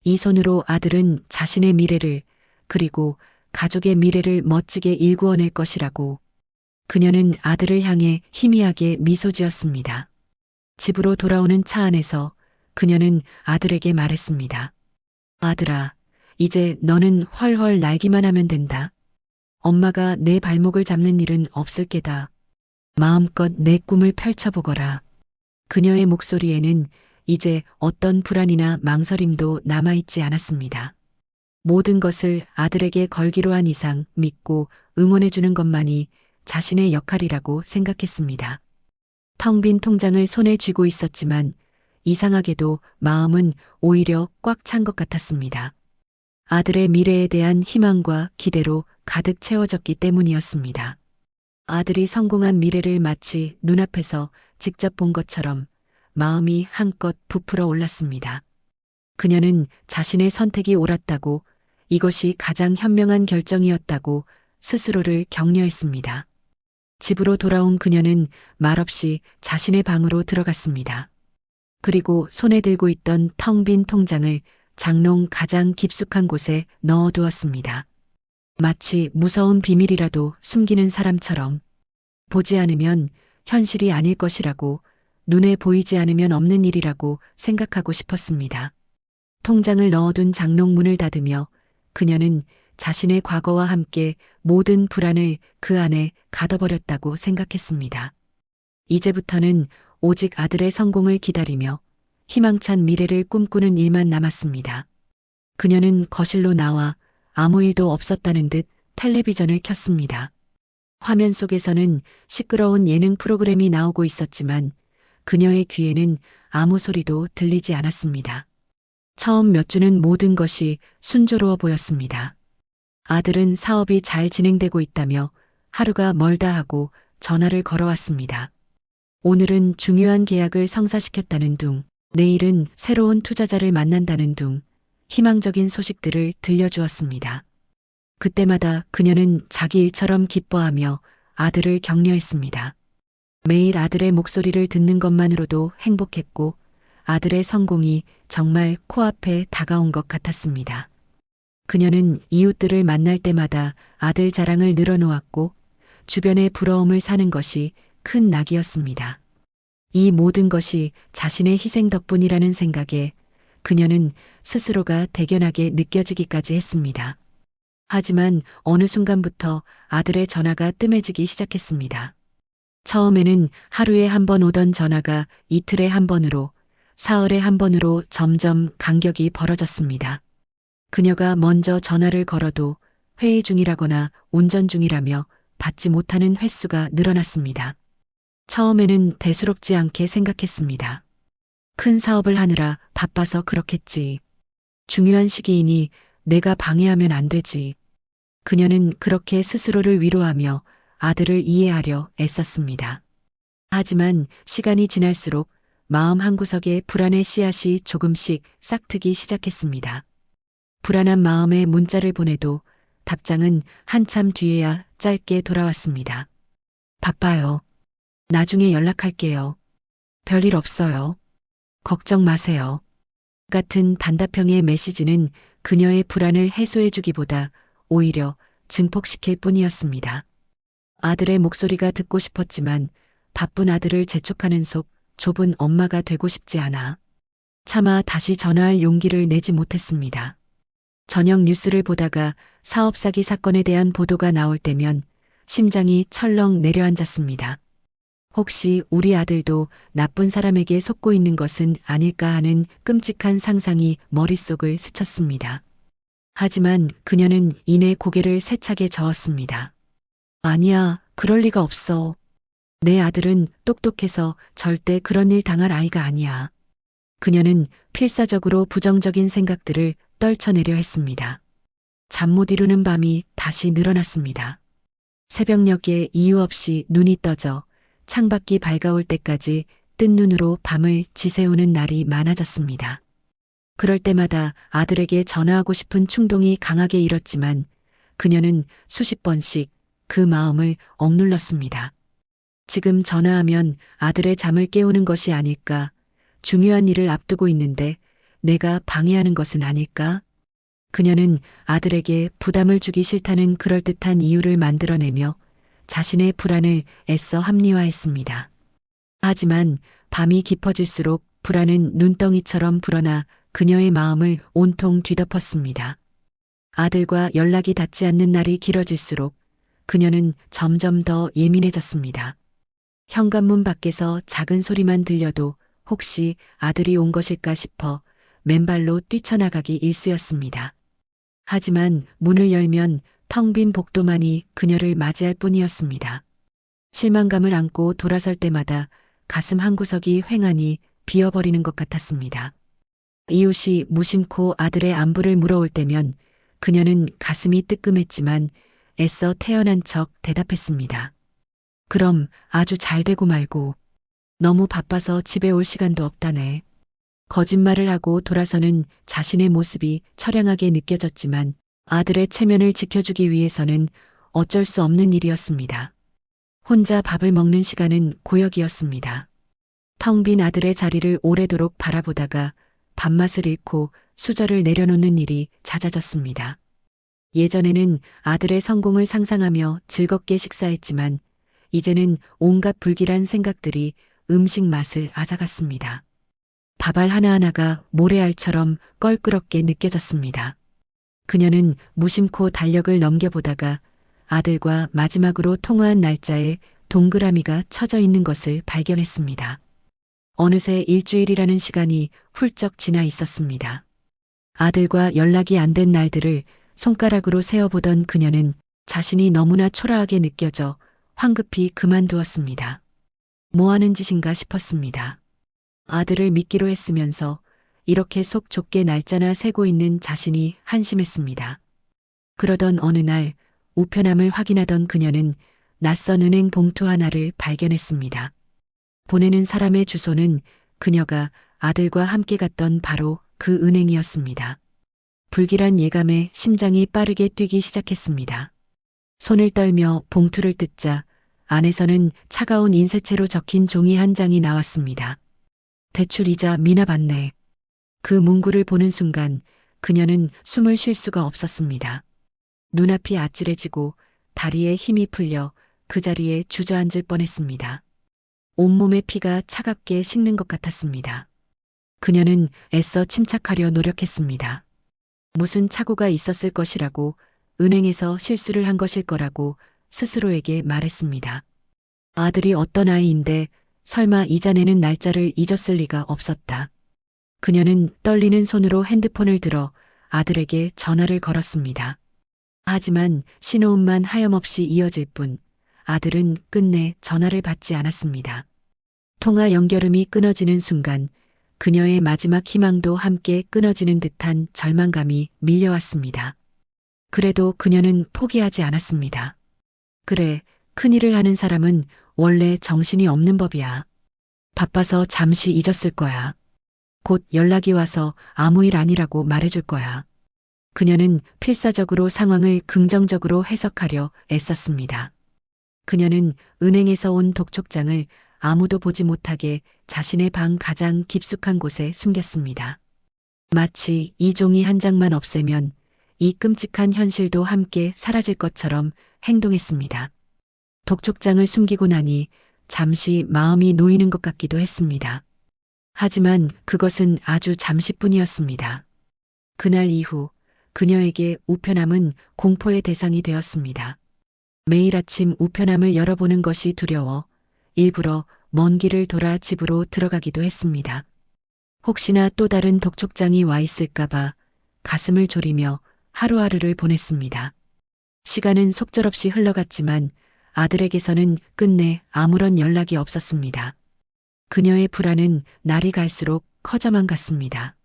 이 손으로 아들은 자신의 미래를 그리고 가족의 미래를 멋지게 일구어낼 것이라고 그녀는 아들을 향해 희미하게 미소 지었습니다. 집으로 돌아오는 차 안에서 그녀는 아들에게 말했습니다. 아들아, 이제 너는 훨훨 날기만 하면 된다. 엄마가 내 발목을 잡는 일은 없을 게다. 마음껏 내 꿈을 펼쳐보거라. 그녀의 목소리에는 이제 어떤 불안이나 망설임도 남아있지 않았습니다. 모든 것을 아들에게 걸기로 한 이상 믿고 응원해주는 것만이 자신의 역할이라고 생각했습니다. 텅 빈 통장을 손에 쥐고 있었지만 이상하게도 마음은 오히려 꽉 찬 것 같았습니다. 아들의 미래에 대한 희망과 기대로 가득 채워졌기 때문이었습니다. 아들이 성공한 미래를 마치 눈앞에서 직접 본 것처럼 마음이 한껏 부풀어 올랐습니다. 그녀는 자신의 선택이 옳았다고, 이것이 가장 현명한 결정이었다고 스스로를 격려했습니다. 집으로 돌아온 그녀는 말없이 자신의 방으로 들어갔습니다. 그리고 손에 들고 있던 텅 빈 통장을 장롱 가장 깊숙한 곳에 넣어두었습니다. 마치 무서운 비밀이라도 숨기는 사람처럼 보지 않으면 현실이 아닐 것이라고, 눈에 보이지 않으면 없는 일이라고 생각하고 싶었습니다. 통장을 넣어둔 장롱 문을 닫으며 그녀는 자신의 과거와 함께 모든 불안을 그 안에 가둬버렸다고 생각했습니다. 이제부터는 오직 아들의 성공을 기다리며 희망찬 미래를 꿈꾸는 일만 남았습니다. 그녀는 거실로 나와 아무 일도 없었다는 듯 텔레비전을 켰습니다. 화면 속에서는 시끄러운 예능 프로그램이 나오고 있었지만 그녀의 귀에는 아무 소리도 들리지 않았습니다. 처음 몇 주는 모든 것이 순조로워 보였습니다. 아들은 사업이 잘 진행되고 있다며 하루가 멀다 하고 전화를 걸어왔습니다. 오늘은 중요한 계약을 성사시켰다는 둥, 내일은 새로운 투자자를 만난다는 둥, 희망적인 소식들을 들려주었습니다. 그때마다 그녀는 자기 일처럼 기뻐하며 아들을 격려했습니다. 매일 아들의 목소리를 듣는 것만으로도 행복했고 아들의 성공이 정말 코앞에 다가온 것 같았습니다. 그녀는 이웃들을 만날 때마다 아들 자랑을 늘어놓았고 주변의 부러움을 사는 것이 큰 낙이었습니다. 이 모든 것이 자신의 희생 덕분이라는 생각에 그녀는 스스로가 대견하게 느껴지기까지 했습니다. 하지만 어느 순간부터 아들의 전화가 뜸해지기 시작했습니다. 처음에는 하루에 한 번 오던 전화가 이틀에 한 번으로, 사흘에 한 번으로 점점 간격이 벌어졌습니다. 그녀가 먼저 전화를 걸어도 회의 중이라거나 운전 중이라며 받지 못하는 횟수가 늘어났습니다. 처음에는 대수롭지 않게 생각했습니다. 큰 사업을 하느라 바빠서 그렇겠지. 중요한 시기이니 내가 방해하면 안 되지. 그녀는 그렇게 스스로를 위로하며 아들을 이해하려 애썼습니다. 하지만 시간이 지날수록 마음 한구석에 불안의 씨앗이 조금씩 싹트기 시작했습니다. 불안한 마음에 문자를 보내도 답장은 한참 뒤에야 짧게 돌아왔습니다. 바빠요. 나중에 연락할게요. 별일 없어요. 걱정 마세요. 같은 단답형의 메시지는 그녀의 불안을 해소해주기보다 오히려 증폭시킬 뿐이었습니다. 아들의 목소리가 듣고 싶었지만 바쁜 아들을 재촉하는 속 좁은 엄마가 되고 싶지 않아 차마 다시 전화할 용기를 내지 못했습니다. 저녁 뉴스를 보다가 사업 사기 사건에 대한 보도가 나올 때면 심장이 철렁 내려앉았습니다. 혹시 우리 아들도 나쁜 사람에게 속고 있는 것은 아닐까 하는 끔찍한 상상이 머릿속을 스쳤습니다. 하지만 그녀는 이내 고개를 세차게 저었습니다. 아니야, 그럴 리가 없어. 내 아들은 똑똑해서 절대 그런 일 당할 아이가 아니야. 그녀는 필사적으로 부정적인 생각들을 떨쳐내려 했습니다. 잠 못 이루는 밤이 다시 늘어났습니다. 새벽녘에 이유 없이 눈이 떠져 창밖이 밝아올 때까지 뜬 눈으로 밤을 지새우는 날이 많아졌습니다. 그럴 때마다 아들에게 전화하고 싶은 충동이 강하게 일었지만 그녀는 수십 번씩 그 마음을 억눌렀습니다. 지금 전화하면 아들의 잠을 깨우는 것이 아닐까? 중요한 일을 앞두고 있는데 내가 방해하는 것은 아닐까? 그녀는 아들에게 부담을 주기 싫다는 그럴듯한 이유를 만들어내며 자신의 불안을 애써 합리화했습니다. 하지만 밤이 깊어질수록 불안은 눈덩이처럼 불어나 그녀의 마음을 온통 뒤덮었습니다. 아들과 연락이 닿지 않는 날이 길어질수록 그녀는 점점 더 예민해졌습니다. 현관문 밖에서 작은 소리만 들려도 혹시 아들이 온 것일까 싶어 맨발로 뛰쳐나가기 일쑤였습니다. 하지만 문을 열면 텅 빈 복도만이 그녀를 맞이할 뿐이었습니다. 실망감을 안고 돌아설 때마다 가슴 한구석이 휑하니 비어버리는 것 같았습니다. 이웃이 무심코 아들의 안부를 물어올 때면 그녀는 가슴이 뜨끔했지만 애써 태연한 척 대답했습니다. 그럼 아주 잘 되고 말고. 너무 바빠서 집에 올 시간도 없다네. 거짓말을 하고 돌아서는 자신의 모습이 처량하게 느껴졌지만 아들의 체면을 지켜주기 위해서는 어쩔 수 없는 일이었습니다. 혼자 밥을 먹는 시간은 고역이었습니다. 텅 빈 아들의 자리를 오래도록 바라보다가 밥맛을 잃고 수저를 내려놓는 일이 잦아졌습니다. 예전에는 아들의 성공을 상상하며 즐겁게 식사했지만 이제는 온갖 불길한 생각들이 음식 맛을 앗아갔습니다. 밥알 하나하나가 모래알처럼 껄끄럽게 느껴졌습니다. 그녀는 무심코 달력을 넘겨보다가 아들과 마지막으로 통화한 날짜에 동그라미가 쳐져 있는 것을 발견했습니다. 어느새 일주일이라는 시간이 훌쩍 지나 있었습니다. 아들과 연락이 안 된 날들을 손가락으로 세어보던 그녀는 자신이 너무나 초라하게 느껴져 황급히 그만두었습니다. 뭐 하는 짓인가 싶었습니다. 아들을 믿기로 했으면서 이렇게 속 좁게 날짜나 세고 있는 자신이 한심했습니다. 그러던 어느 날 우편함을 확인하던 그녀는 낯선 은행 봉투 하나를 발견했습니다. 보내는 사람의 주소는 그녀가 아들과 함께 갔던 바로 그 은행이었습니다. 불길한 예감에 심장이 빠르게 뛰기 시작했습니다. 손을 떨며 봉투를 뜯자 안에서는 차가운 인쇄체로 적힌 종이 한 장이 나왔습니다. 대출이자 미납 안내. 그 문구를 보는 순간 그녀는 숨을 쉴 수가 없었습니다. 눈앞이 아찔해지고 다리에 힘이 풀려 그 자리에 주저앉을 뻔했습니다. 온몸의 피가 차갑게 식는 것 같았습니다. 그녀는 애써 침착하려 노력했습니다. 무슨 착오가 있었을 것이라고, 은행에서 실수를 한 것일 거라고 스스로에게 말했습니다. 아들이 어떤 아이인데 설마 이자 내는 날짜를 잊었을 리가 없었다. 그녀는 떨리는 손으로 핸드폰을 들어 아들에게 전화를 걸었습니다. 하지만 신호음만 하염없이 이어질 뿐 아들은 끝내 전화를 받지 않았습니다. 통화 연결음이 끊어지는 순간 그녀의 마지막 희망도 함께 끊어지는 듯한 절망감이 밀려왔습니다. 그래도 그녀는 포기하지 않았습니다. 그래, 큰일을 하는 사람은 원래 정신이 없는 법이야. 바빠서 잠시 잊었을 거야. 곧 연락이 와서 아무 일 아니라고 말해줄 거야. 그녀는 필사적으로 상황을 긍정적으로 해석하려 애썼습니다. 그녀는 은행에서 온 독촉장을 아무도 보지 못하게 자신의 방 가장 깊숙한 곳에 숨겼습니다. 마치 이 종이 한 장만 없애면 이 끔찍한 현실도 함께 사라질 것처럼 행동했습니다. 독촉장을 숨기고 나니 잠시 마음이 놓이는 것 같기도 했습니다. 하지만 그것은 아주 잠시뿐이었습니다. 그날 이후 그녀에게 우편함은 공포의 대상이 되었습니다. 매일 아침 우편함을 열어보는 것이 두려워 일부러 먼 길을 돌아 집으로 들어가기도 했습니다. 혹시나 또 다른 독촉장이 와 있을까봐 가슴을 졸이며 하루하루를 보냈습니다. 시간은 속절없이 흘러갔지만 아들에게서는 끝내 아무런 연락이 없었습니다. 그녀의 불안은 날이 갈수록 커져만 갔습니다.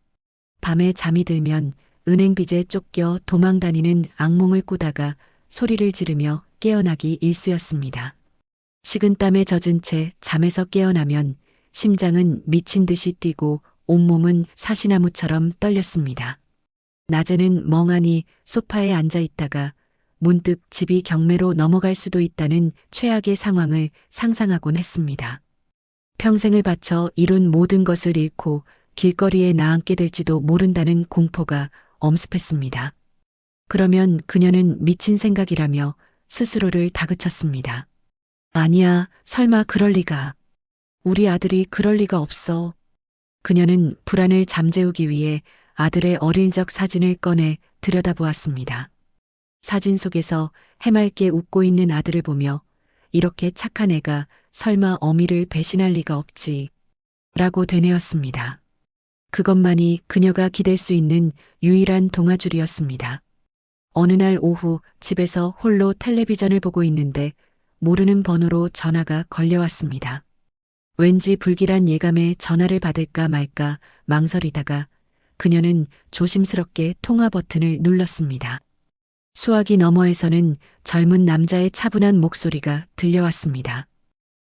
밤에 잠이 들면 은행 빚에 쫓겨 도망다니는 악몽을 꾸다가 소리를 지르며 깨어나기 일쑤였습니다. 식은땀에 젖은 채 잠에서 깨어나면 심장은 미친 듯이 뛰고 온몸은 사시나무처럼 떨렸습니다. 낮에는 멍하니 소파에 앉아 있다가 문득 집이 경매로 넘어갈 수도 있다는 최악의 상황을 상상하곤 했습니다. 평생을 바쳐 이룬 모든 것을 잃고 길거리에 나앉게 될지도 모른다는 공포가 엄습했습니다. 그러면 그녀는 미친 생각이라며 스스로를 다그쳤습니다. 아니야, 설마 그럴 리가. 우리 아들이 그럴 리가 없어. 그녀는 불안을 잠재우기 위해 아들의 어릴 적 사진을 꺼내 들여다보았습니다. 사진 속에서 해맑게 웃고 있는 아들을 보며 이렇게 착한 애가 설마 어미를 배신할 리가 없지. 라고 되뇌었습니다. 그것만이 그녀가 기댈 수 있는 유일한 동아줄이었습니다. 어느 날 오후 집에서 홀로 텔레비전을 보고 있는데 모르는 번호로 전화가 걸려왔습니다. 왠지 불길한 예감에 전화를 받을까 말까 망설이다가 그녀는 조심스럽게 통화 버튼을 눌렀습니다. 수화기 너머에서는 젊은 남자의 차분한 목소리가 들려왔습니다.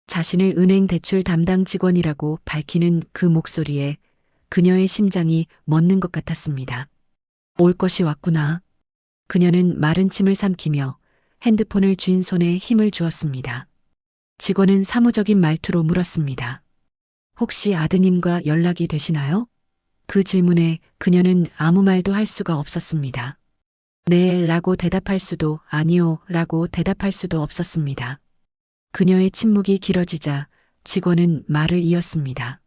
자신을 은행 대출 담당 직원이라고 밝히는 그 목소리에 그녀의 심장이 멎는 것 같았습니다. 올 것이 왔구나. 그녀는 마른 침을 삼키며 핸드폰을 쥔 손에 힘을 주었습니다. 직원은 사무적인 말투로 물었습니다. 혹시 아드님과 연락이 되시나요? 그 질문에 그녀는 아무 말도 할 수가 없었습니다. 네 라고 대답할 수도 아니요 라고 대답할 수도 없었습니다. 그녀의 침묵이 길어지자 직원은 말을 이었습니다.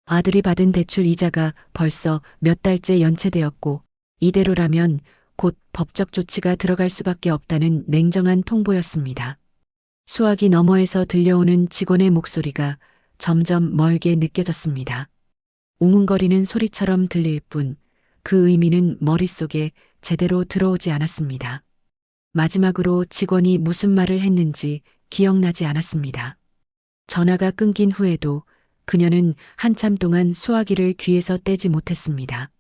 아들이 받은 대출 이자가 벌써 몇 달째 연체되었고 이대로라면 곧 법적 조치가 들어갈 수밖에 없다는 냉정한 통보였습니다. 수화기 너머에서 들려오는 직원의 목소리가 점점 멀게 느껴졌습니다. 웅웅거리는 소리처럼 들릴 뿐 그 의미는 머릿속에 제대로 들어오지 않았습니다. 마지막으로 직원이 무슨 말을 했는지 기억나지 않았습니다. 전화가 끊긴 후에도 그녀는 한참 동안 수화기를 귀에서 떼지 못했습니다.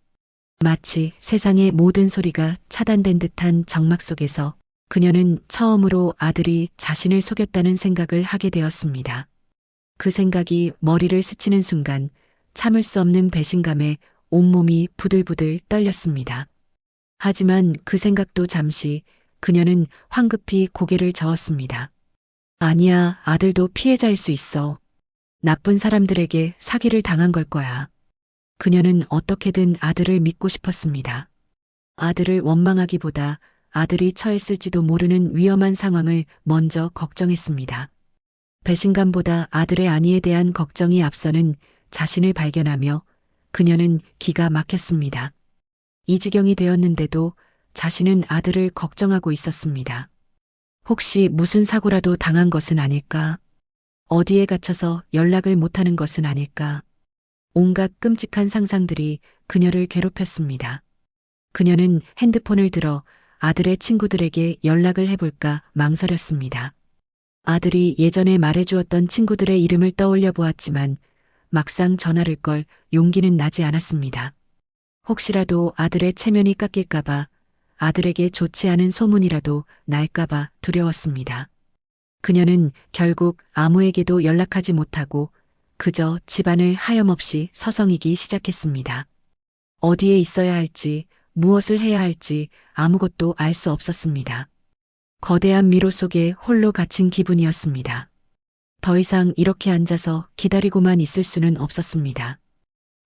마치 세상의 모든 소리가 차단된 듯한 정막 속에서 그녀는 처음으로 아들이 자신을 속였다는 생각을 하게 되었습니다. 그 생각이 머리를 스치는 순간 참을 수 없는 배신감에 온몸이 부들부들 떨렸습니다. 하지만 그 생각도 잠시 그녀는 황급히 고개를 저었습니다. 아니야, 아들도 피해자일 수 있어. 나쁜 사람들에게 사기를 당한 걸 거야. 그녀는 어떻게든 아들을 믿고 싶었습니다. 아들을 원망하기보다 아들이 처했을지도 모르는 위험한 상황을 먼저 걱정했습니다. 배신감보다 아들의 안위에 대한 걱정이 앞서는 자신을 발견하며 그녀는 기가 막혔습니다. 이 지경이 되었는데도 자신은 아들을 걱정하고 있었습니다. 혹시 무슨 사고라도 당한 것은 아닐까? 어디에 갇혀서 연락을 못하는 것은 아닐까? 온갖 끔찍한 상상들이 그녀를 괴롭혔습니다. 그녀는 핸드폰을 들어 아들의 친구들에게 연락을 해볼까 망설였습니다. 아들이 예전에 말해주었던 친구들의 이름을 떠올려 보았지만 막상 전화를 걸 용기는 나지 않았습니다. 혹시라도 아들의 체면이 깎일까봐, 아들에게 좋지 않은 소문이라도 날까봐 두려웠습니다. 그녀는 결국 아무에게도 연락하지 못하고 그저 집안을 하염없이 서성이기 시작했습니다. 어디에 있어야 할지, 무엇을 해야 할지 아무것도 알 수 없었습니다. 거대한 미로 속에 홀로 갇힌 기분이었습니다. 더 이상 이렇게 앉아서 기다리고만 있을 수는 없었습니다.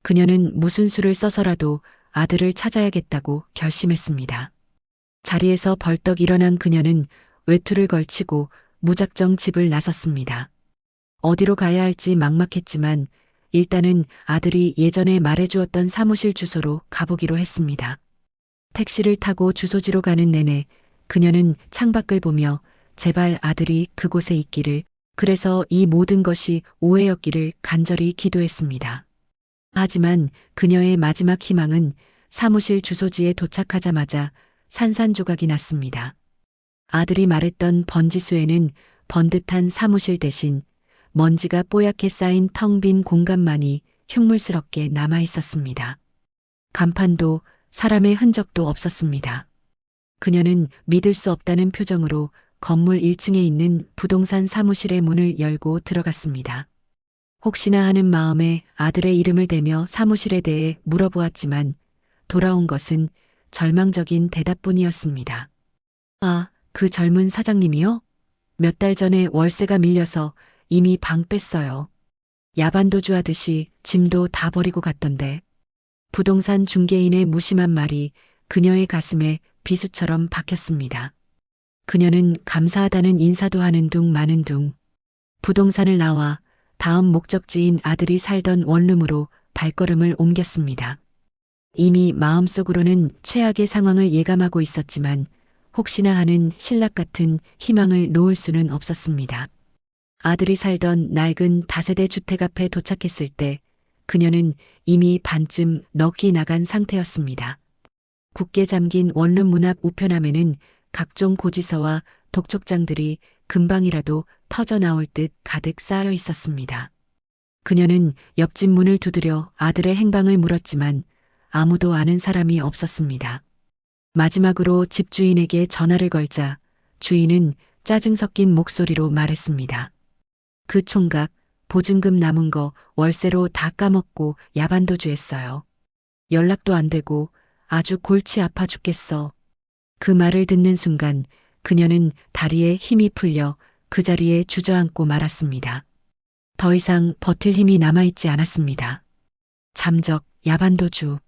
그녀는 무슨 수를 써서라도 아들을 찾아야겠다고 결심했습니다. 자리에서 벌떡 일어난 그녀는 외투를 걸치고 무작정 집을 나섰습니다. 어디로 가야 할지 막막했지만 일단은 아들이 예전에 말해주었던 사무실 주소로 가보기로 했습니다. 택시를 타고 주소지로 가는 내내 그녀는 창밖을 보며 제발 아들이 그곳에 있기를, 그래서 이 모든 것이 오해였기를 간절히 기도했습니다. 하지만 그녀의 마지막 희망은 사무실 주소지에 도착하자마자 산산조각이 났습니다. 아들이 말했던 번지수에는 번듯한 사무실 대신 먼지가 뽀얗게 쌓인 텅 빈 공간만이 흉물스럽게 남아 있었습니다. 간판도 사람의 흔적도 없었습니다. 그녀는 믿을 수 없다는 표정으로 건물 1층에 있는 부동산 사무실의 문을 열고 들어갔습니다. 혹시나 하는 마음에 아들의 이름을 대며 사무실에 대해 물어보았지만 돌아온 것은 절망적인 대답뿐이었습니다. 아, 그 젊은 사장님이요? 몇 달 전에 월세가 밀려서 이미 방 뺐어요. 야반도주 하듯이 짐도 다 버리고 갔던데. 부동산 중개인의 무심한 말이 그녀의 가슴에 비수처럼 박혔습니다. 그녀는 감사하다는 인사도 하는 둥 마는 둥 부동산을 나와 다음 목적지인 아들이 살던 원룸으로 발걸음을 옮겼습니다. 이미 마음속으로는 최악의 상황을 예감하고 있었지만 혹시나 하는 신락 같은 희망을 놓을 수는 없었습니다. 아들이 살던 낡은 다세대 주택 앞에 도착했을 때 그녀는 이미 반쯤 넋이 나간 상태였습니다. 굳게 잠긴 원룸 문 앞 우편함에는 각종 고지서와 독촉장들이 금방이라도 터져 나올 듯 가득 쌓여 있었습니다. 그녀는 옆집 문을 두드려 아들의 행방을 물었지만 아무도 아는 사람이 없었습니다. 마지막으로 집주인에게 전화를 걸자 주인은 짜증 섞인 목소리로 말했습니다. 그 총각, 보증금 남은 거 월세로 다 까먹고 야반도주했어요. 연락도 안 되고 아주 골치 아파 죽겠어. 그 말을 듣는 순간 그녀는 다리에 힘이 풀려 그 자리에 주저앉고 말았습니다. 더 이상 버틸 힘이 남아있지 않았습니다. 잠적, 야반도주.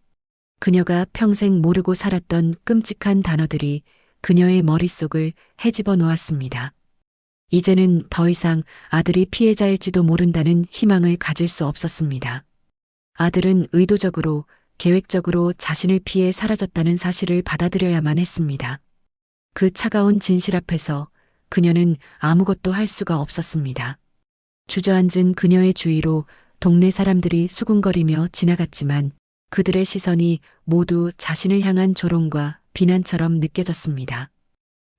그녀가 평생 모르고 살았던 끔찍한 단어들이 그녀의 머릿속을 헤집어 놓았습니다. 이제는 더 이상 아들이 피해자일지도 모른다는 희망을 가질 수 없었습니다. 아들은 의도적으로, 계획적으로 자신을 피해 사라졌다는 사실을 받아들여야만 했습니다. 그 차가운 진실 앞에서 그녀는 아무것도 할 수가 없었습니다. 주저앉은 그녀의 주위로 동네 사람들이 수군거리며 지나갔지만 그들의 시선이 모두 자신을 향한 조롱과 비난처럼 느껴졌습니다.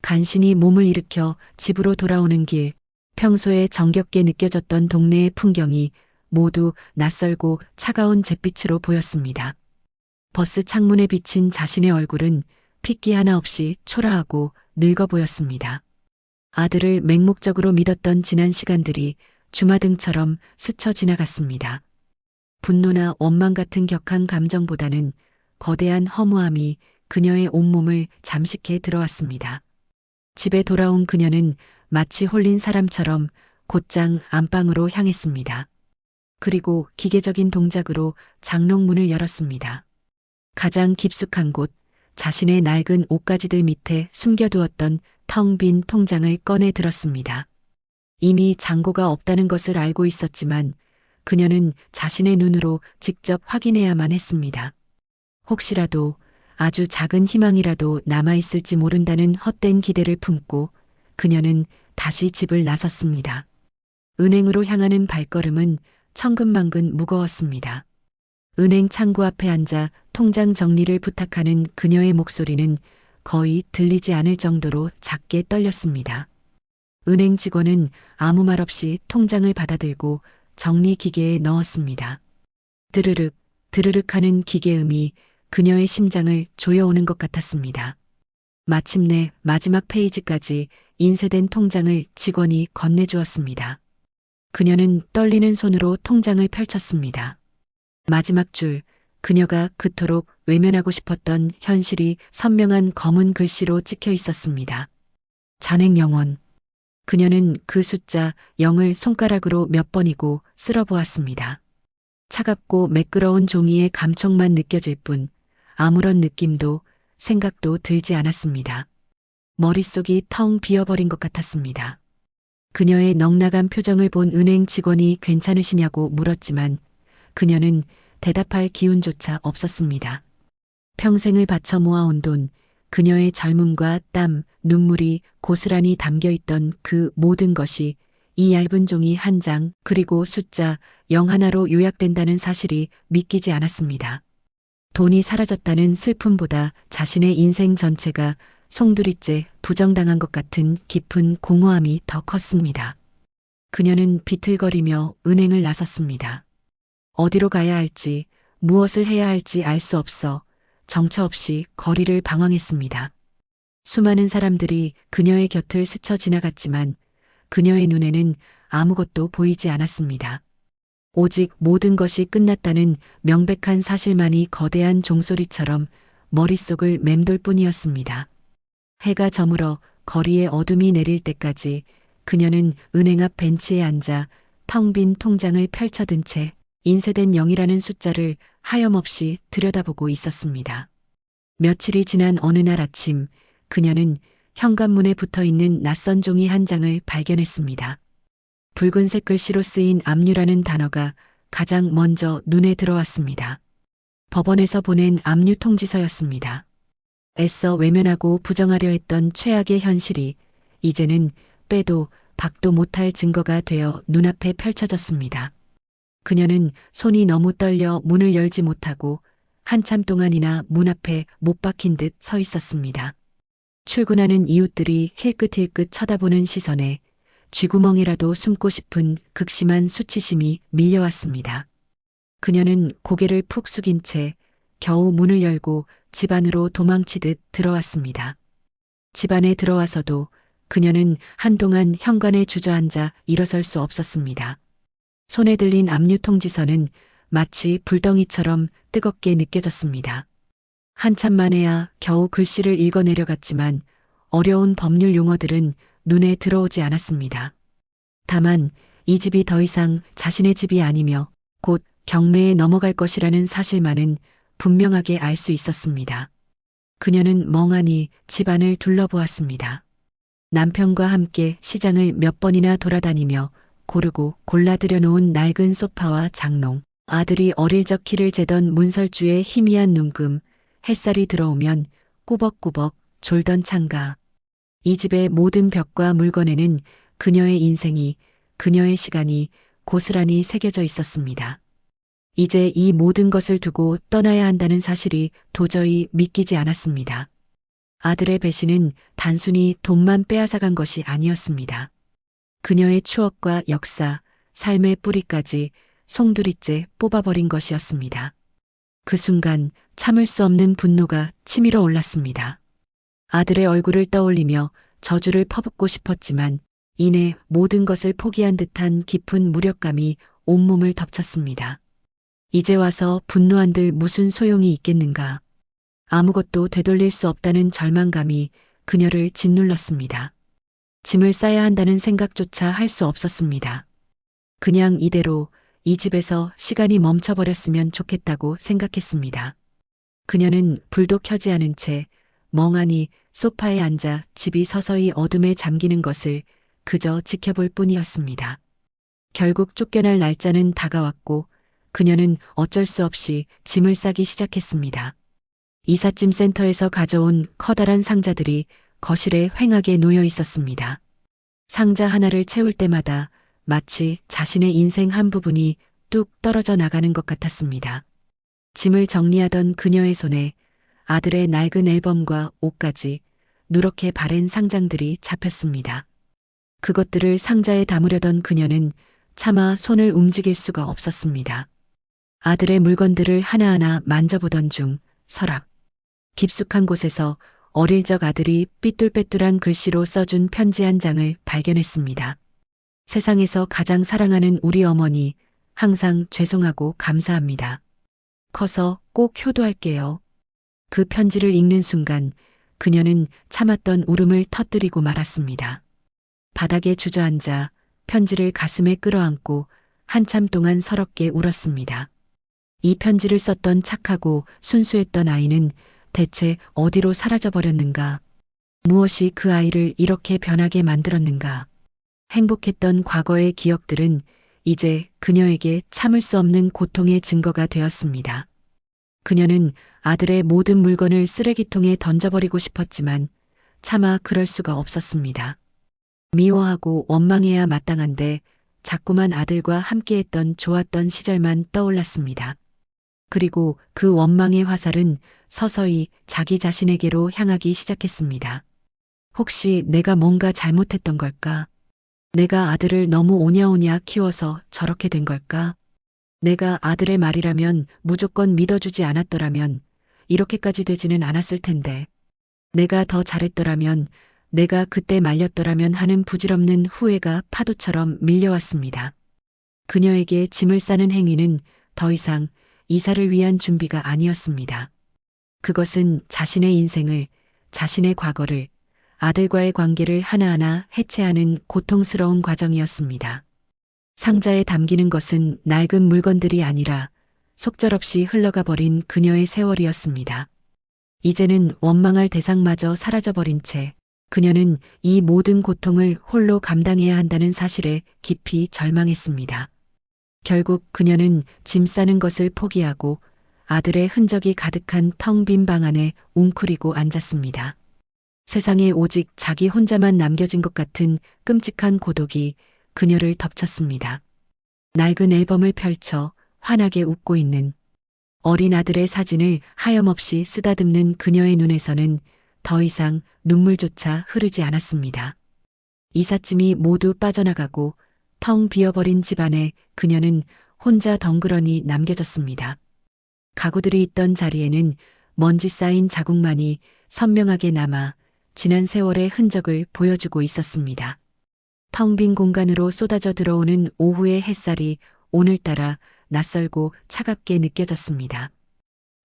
간신히 몸을 일으켜 집으로 돌아오는 길, 평소에 정겹게 느껴졌던 동네의 풍경이 모두 낯설고 차가운 잿빛으로 보였습니다. 버스 창문에 비친 자신의 얼굴은 핏기 하나 없이 초라하고 늙어 보였습니다. 아들을 맹목적으로 믿었던 지난 시간들이 주마등처럼 스쳐 지나갔습니다. 분노나 원망 같은 격한 감정보다는 거대한 허무함이 그녀의 온몸을 잠식해 들어왔습니다. 집에 돌아온 그녀는 마치 홀린 사람처럼 곧장 안방으로 향했습니다. 그리고 기계적인 동작으로 장롱문을 열었습니다. 가장 깊숙한 곳, 자신의 낡은 옷가지들 밑에 숨겨두었던 텅 빈 통장을 꺼내 들었습니다. 이미 잔고가 없다는 것을 알고 있었지만 그녀는 자신의 눈으로 직접 확인해야만 했습니다. 혹시라도 아주 작은 희망이라도 남아있을지 모른다는 헛된 기대를 품고 그녀는 다시 집을 나섰습니다. 은행으로 향하는 발걸음은 천근만근 무거웠습니다. 은행 창구 앞에 앉아 통장 정리를 부탁하는 그녀의 목소리는 거의 들리지 않을 정도로 작게 떨렸습니다. 은행 직원은 아무 말 없이 통장을 받아들고 정리 기계에 넣었습니다. 드르륵, 드르륵 하는 기계음이 그녀의 심장을 조여오는 것 같았습니다. 마침내 마지막 페이지까지 인쇄된 통장을 직원이 건네주었습니다. 그녀는 떨리는 손으로 통장을 펼쳤습니다. 마지막 줄, 그녀가 그토록 외면하고 싶었던 현실이 선명한 검은 글씨로 찍혀 있었습니다. 잔액 0원. 그녀는 그 숫자 0을 손가락으로 몇 번이고 쓸어보았습니다. 차갑고 매끄러운 종이의 감촉만 느껴질 뿐 아무런 느낌도 생각도 들지 않았습니다. 머릿속이 텅 비어버린 것 같았습니다. 그녀의 넉나간 표정을 본 은행 직원이 괜찮으시냐고 물었지만 그녀는 대답할 기운조차 없었습니다. 평생을 바쳐 모아온 돈, 그녀의 젊음과 땀, 눈물이 고스란히 담겨있던 그 모든 것이 이 얇은 종이 한 장 그리고 숫자 0 하나로 요약된다는 사실이 믿기지 않았습니다. 돈이 사라졌다는 슬픔보다 자신의 인생 전체가 송두리째 부정당한 것 같은 깊은 공허함이 더 컸습니다. 그녀는 비틀거리며 은행을 나섰습니다. 어디로 가야 할지, 무엇을 해야 할지 알 수 없어 정처 없이 거리를 방황했습니다. 수많은 사람들이 그녀의 곁을 스쳐 지나갔지만 그녀의 눈에는 아무것도 보이지 않았습니다. 오직 모든 것이 끝났다는 명백한 사실만이 거대한 종소리처럼 머릿속을 맴돌 뿐이었습니다. 해가 저물어 거리에 어둠이 내릴 때까지 그녀는 은행 앞 벤치에 앉아 텅 빈 통장을 펼쳐든 채 인쇄된 0이라는 숫자를 하염없이 들여다보고 있었습니다. 며칠이 지난 어느 날 아침 그녀는 현관문에 붙어 있는 낯선 종이 한 장을 발견했습니다. 붉은색 글씨로 쓰인 압류라는 단어가 가장 먼저 눈에 들어왔습니다. 법원에서 보낸 압류 통지서였습니다. 애써 외면하고 부정하려 했던 최악의 현실이 이제는 빼도 박도 못할 증거가 되어 눈앞에 펼쳐졌습니다. 그녀는 손이 너무 떨려 문을 열지 못하고 한참 동안이나 문 앞에 못 박힌 듯 서 있었습니다. 출근하는 이웃들이 힐끗힐끗 쳐다보는 시선에 쥐구멍이라도 숨고 싶은 극심한 수치심이 밀려왔습니다. 그녀는 고개를 푹 숙인 채 겨우 문을 열고 집 안으로 도망치듯 들어왔습니다. 집 안에 들어와서도 그녀는 한동안 현관에 주저앉아 일어설 수 없었습니다. 손에 들린 압류 통지서는 마치 불덩이처럼 뜨겁게 느껴졌습니다. 한참 만에야 겨우 글씨를 읽어내려갔지만 어려운 법률 용어들은 눈에 들어오지 않았습니다. 다만 이 집이 더 이상 자신의 집이 아니며 곧 경매에 넘어갈 것이라는 사실만은 분명하게 알 수 있었습니다. 그녀는 멍하니 집안을 둘러보았습니다. 남편과 함께 시장을 몇 번이나 돌아다니며 고르고 골라들여 놓은 낡은 소파와 장롱, 아들이 어릴 적 키를 재던 문설주의 희미한 눈금, 햇살이 들어오면 꾸벅꾸벅 졸던 창가. 이 집의 모든 벽과 물건에는 그녀의 인생이, 그녀의 시간이 고스란히 새겨져 있었습니다. 이제 이 모든 것을 두고 떠나야 한다는 사실이 도저히 믿기지 않았습니다. 아들의 배신은 단순히 돈만 빼앗아간 것이 아니었습니다. 그녀의 추억과 역사, 삶의 뿌리까지 송두리째 뽑아버린 것이었습니다. 그 순간 참을 수 없는 분노가 치밀어 올랐습니다. 아들의 얼굴을 떠올리며 저주를 퍼붓고 싶었지만 이내 모든 것을 포기한 듯한 깊은 무력감이 온몸을 덮쳤습니다. 이제 와서 분노한들 무슨 소용이 있겠는가. 아무것도 되돌릴 수 없다는 절망감이 그녀를 짓눌렀습니다. 짐을 싸야 한다는 생각조차 할 수 없었습니다. 그냥 이대로 이 집에서 시간이 멈춰버렸으면 좋겠다고 생각했습니다. 그녀는 불도 켜지 않은 채 멍하니 소파에 앉아 집이 서서히 어둠에 잠기는 것을 그저 지켜볼 뿐이었습니다. 결국 쫓겨날 날짜는 다가왔고 그녀는 어쩔 수 없이 짐을 싸기 시작했습니다. 이삿짐 센터에서 가져온 커다란 상자들이 거실에 휑하게 놓여 있었습니다. 상자 하나를 채울 때마다 마치 자신의 인생 한 부분이 뚝 떨어져 나가는 것 같았습니다. 짐을 정리하던 그녀의 손에 아들의 낡은 앨범과 옷까지 누렇게 바랜 상장들이 잡혔습니다. 그것들을 상자에 담으려던 그녀는 차마 손을 움직일 수가 없었습니다. 아들의 물건들을 하나하나 만져보던 중 서랍 깊숙한 곳에서 어릴 적 아들이 삐뚤빼뚤한 글씨로 써준 편지 한 장을 발견했습니다. 세상에서 가장 사랑하는 우리 어머니, 항상 죄송하고 감사합니다. 커서 꼭 효도할게요. 그 편지를 읽는 순간 그녀는 참았던 울음을 터뜨리고 말았습니다. 바닥에 주저앉아 편지를 가슴에 끌어안고 한참 동안 서럽게 울었습니다. 이 편지를 썼던 착하고 순수했던 아이는 대체 어디로 사라져버렸는가? 무엇이 그 아이를 이렇게 변하게 만들었는가? 행복했던 과거의 기억들은 이제 그녀에게 참을 수 없는 고통의 증거가 되었습니다. 그녀는 아들의 모든 물건을 쓰레기통에 던져버리고 싶었지만 차마 그럴 수가 없었습니다. 미워하고 원망해야 마땅한데 자꾸만 아들과 함께했던 좋았던 시절만 떠올랐습니다. 그리고 그 원망의 화살은 서서히 자기 자신에게로 향하기 시작했습니다. 혹시 내가 뭔가 잘못했던 걸까? 내가 아들을 너무 오냐오냐 키워서 저렇게 된 걸까? 내가 아들의 말이라면 무조건 믿어주지 않았더라면 이렇게까지 되지는 않았을 텐데. 내가 더 잘했더라면, 내가 그때 말렸더라면 하는 부질없는 후회가 파도처럼 밀려왔습니다. 그녀에게 짐을 싸는 행위는 더 이상 이사를 위한 준비가 아니었습니다. 그것은 자신의 인생을, 자신의 과거를, 아들과의 관계를 하나하나 해체하는 고통스러운 과정이었습니다. 상자에 담기는 것은 낡은 물건들이 아니라 속절없이 흘러가 버린 그녀의 세월이었습니다. 이제는 원망할 대상마저 사라져버린 채 그녀는 이 모든 고통을 홀로 감당해야 한다는 사실에 깊이 절망했습니다. 결국 그녀는 짐 싸는 것을 포기하고 아들의 흔적이 가득한 텅 빈 방 안에 웅크리고 앉았습니다. 세상에 오직 자기 혼자만 남겨진 것 같은 끔찍한 고독이 그녀를 덮쳤습니다. 낡은 앨범을 펼쳐 환하게 웃고 있는 어린 아들의 사진을 하염없이 쓰다듬는 그녀의 눈에서는 더 이상 눈물조차 흐르지 않았습니다. 이삿짐이 모두 빠져나가고 텅 비어버린 집안에 그녀는 혼자 덩그러니 남겨졌습니다. 가구들이 있던 자리에는 먼지 쌓인 자국만이 선명하게 남아 지난 세월의 흔적을 보여주고 있었습니다. 텅 빈 공간으로 쏟아져 들어오는 오후의 햇살이 오늘따라 낯설고 차갑게 느껴졌습니다.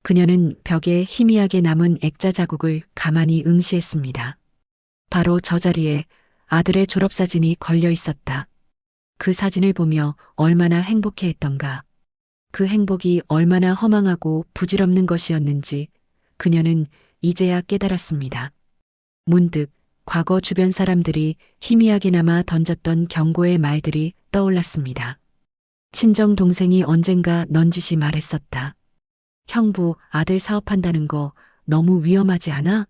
그녀는 벽에 희미하게 남은 액자 자국을 가만히 응시했습니다. 바로 저 자리에 아들의 졸업사진이 걸려 있었다. 그 사진을 보며 얼마나 행복해했던가. 그 행복이 얼마나 허망하고 부질없는 것이었는지 그녀는 이제야 깨달았습니다. 문득 과거 주변 사람들이 희미하게 남아 던졌던 경고의 말들이 떠올랐습니다. 친정 동생이 언젠가 넌지시 말했었다. 형부, 아들 사업한다는 거 너무 위험하지 않아?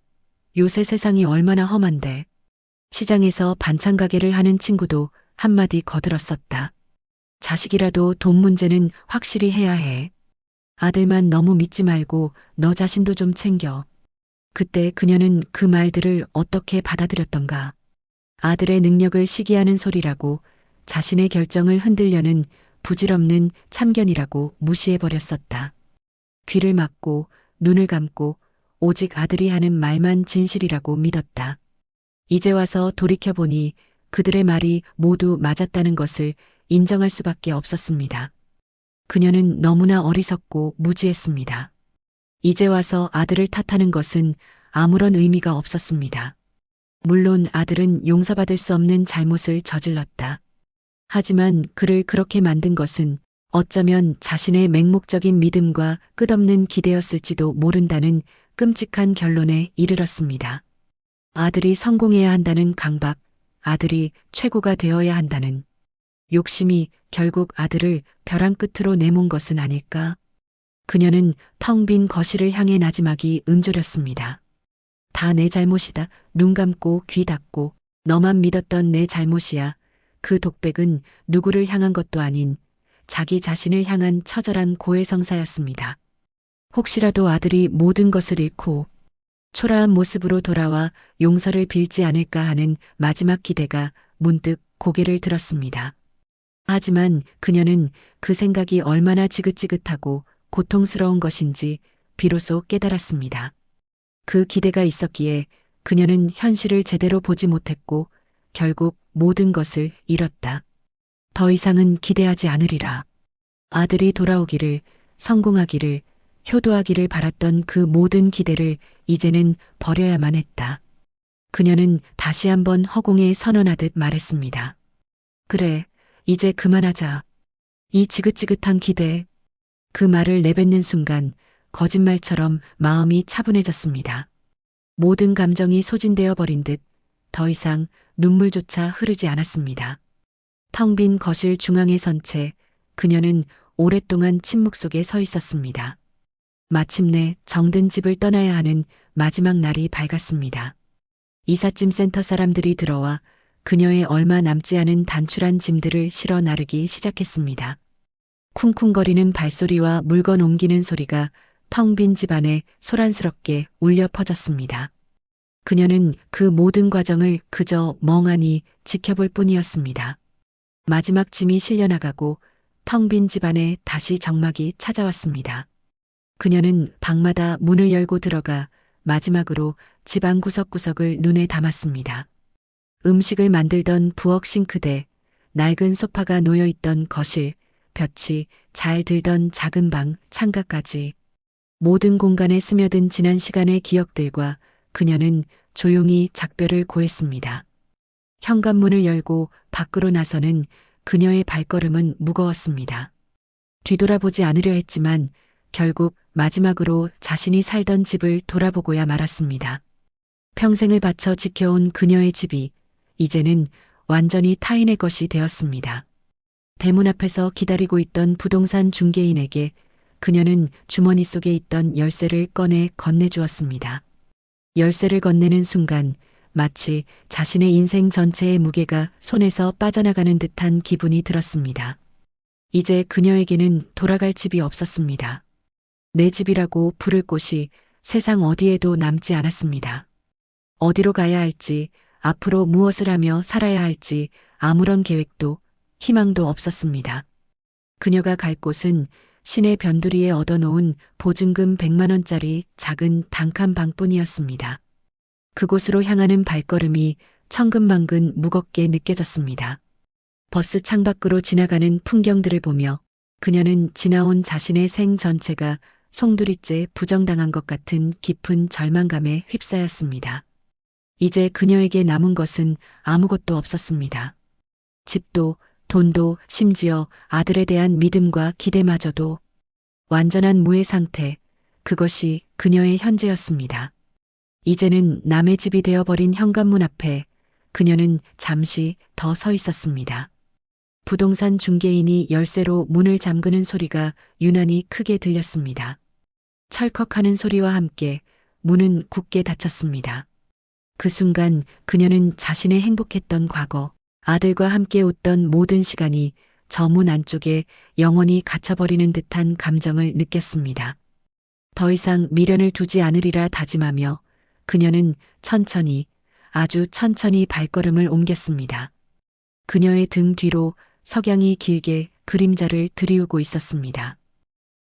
요새 세상이 얼마나 험한데. 시장에서 반찬 가게를 하는 친구도 한마디 거들었었다. 자식이라도 돈 문제는 확실히 해야 해. 아들만 너무 믿지 말고 너 자신도 좀 챙겨. 그때 그녀는 그 말들을 어떻게 받아들였던가. 아들의 능력을 시기하는 소리라고, 자신의 결정을 흔들려는 부질없는 참견이라고 무시해버렸었다. 귀를 막고 눈을 감고 오직 아들이 하는 말만 진실이라고 믿었다. 이제 와서 돌이켜보니 그들의 말이 모두 맞았다는 것을 인정할 수밖에 없었습니다. 그녀는 너무나 어리석고 무지했습니다. 이제 와서 아들을 탓하는 것은 아무런 의미가 없었습니다. 물론 아들은 용서받을 수 없는 잘못을 저질렀다. 하지만 그를 그렇게 만든 것은 어쩌면 자신의 맹목적인 믿음과 끝없는 기대였을지도 모른다는 끔찍한 결론에 이르렀습니다. 아들이 성공해야 한다는 강박, 아들이 최고가 되어야 한다는 욕심이 결국 아들을 벼랑 끝으로 내몬 것은 아닐까? 그녀는 텅 빈 거실을 향해 나지막이 응조렸습니다. 다 내 잘못이다. 눈 감고 귀 닫고 너만 믿었던 내 잘못이야. 그 독백은 누구를 향한 것도 아닌 자기 자신을 향한 처절한 고해성사였습니다. 혹시라도 아들이 모든 것을 잃고 초라한 모습으로 돌아와 용서를 빌지 않을까 하는 마지막 기대가 문득 고개를 들었습니다. 하지만 그녀는 그 생각이 얼마나 지긋지긋하고 고통스러운 것인지 비로소 깨달았습니다. 그 기대가 있었기에 그녀는 현실을 제대로 보지 못했고 결국 모든 것을 잃었다. 더 이상은 기대하지 않으리라. 아들이 돌아오기를, 성공하기를, 효도하기를 바랐던 그 모든 기대를 이제는 버려야만 했다. 그녀는 다시 한번 허공에 선언하듯 말했습니다. 그래, 이제 그만하자. 이 지긋지긋한 기대. 그 말을 내뱉는 순간 거짓말처럼 마음이 차분해졌습니다. 모든 감정이 소진되어 버린 듯 더 이상 눈물조차 흐르지 않았습니다. 텅 빈 거실 중앙에 선 채 그녀는 오랫동안 침묵 속에 서 있었습니다. 마침내 정든 집을 떠나야 하는 마지막 날이 밝았습니다. 이삿짐 센터 사람들이 들어와 그녀의 얼마 남지 않은 단출한 짐들을 실어 나르기 시작했습니다. 쿵쿵거리는 발소리와 물건 옮기는 소리가 텅 빈 집안에 소란스럽게 울려 퍼졌습니다. 그녀는 그 모든 과정을 그저 멍하니 지켜볼 뿐이었습니다. 마지막 짐이 실려나가고 텅 빈 집안에 다시 정막이 찾아왔습니다. 그녀는 방마다 문을 열고 들어가 마지막으로 집안 구석구석을 눈에 담았습니다. 음식을 만들던 부엌 싱크대, 낡은 소파가 놓여있던 거실, 볕이 잘 들던 작은 방, 창가까지 모든 공간에 스며든 지난 시간의 기억들과 그녀는 조용히 작별을 고했습니다. 현관문을 열고 밖으로 나서는 그녀의 발걸음은 무거웠습니다. 뒤돌아보지 않으려 했지만 결국 마지막으로 자신이 살던 집을 돌아보고야 말았습니다. 평생을 바쳐 지켜온 그녀의 집이 이제는 완전히 타인의 것이 되었습니다. 대문 앞에서 기다리고 있던 부동산 중개인에게 그녀는 주머니 속에 있던 열쇠를 꺼내 건네주었습니다. 열쇠를 건네는 순간 마치 자신의 인생 전체의 무게가 손에서 빠져나가는 듯한 기분이 들었습니다. 이제 그녀에게는 돌아갈 집이 없었습니다. 내 집이라고 부를 곳이 세상 어디에도 남지 않았습니다. 어디로 가야 할지, 앞으로 무엇을 하며 살아야 할지 아무런 계획도 희망도 없었습니다. 그녀가 갈 곳은 시내 변두리에 얻어놓은 보증금 100만 원짜리 작은 단칸 방뿐이었습니다. 그곳으로 향하는 발걸음이 천근만근 무겁게 느껴졌습니다. 버스 창밖으로 지나가는 풍경들을 보며 그녀는 지나온 자신의 생 전체가 송두리째 부정당한 것 같은 깊은 절망감에 휩싸였습니다. 이제 그녀에게 남은 것은 아무것도 없었습니다. 집도, 돈도, 심지어 아들에 대한 믿음과 기대마저도 완전한 무의 상태, 그것이 그녀의 현재였습니다. 이제는 남의 집이 되어버린 현관문 앞에 그녀는 잠시 더 서 있었습니다. 부동산 중개인이 열쇠로 문을 잠그는 소리가 유난히 크게 들렸습니다. 철컥하는 소리와 함께 문은 굳게 닫혔습니다. 그 순간 그녀는 자신의 행복했던 과거, 아들과 함께 웃던 모든 시간이 저 문 안쪽에 영원히 갇혀버리는 듯한 감정을 느꼈습니다. 더 이상 미련을 두지 않으리라 다짐하며 그녀는 천천히, 아주 천천히 발걸음을 옮겼습니다. 그녀의 등 뒤로 석양이 길게 그림자를 드리우고 있었습니다.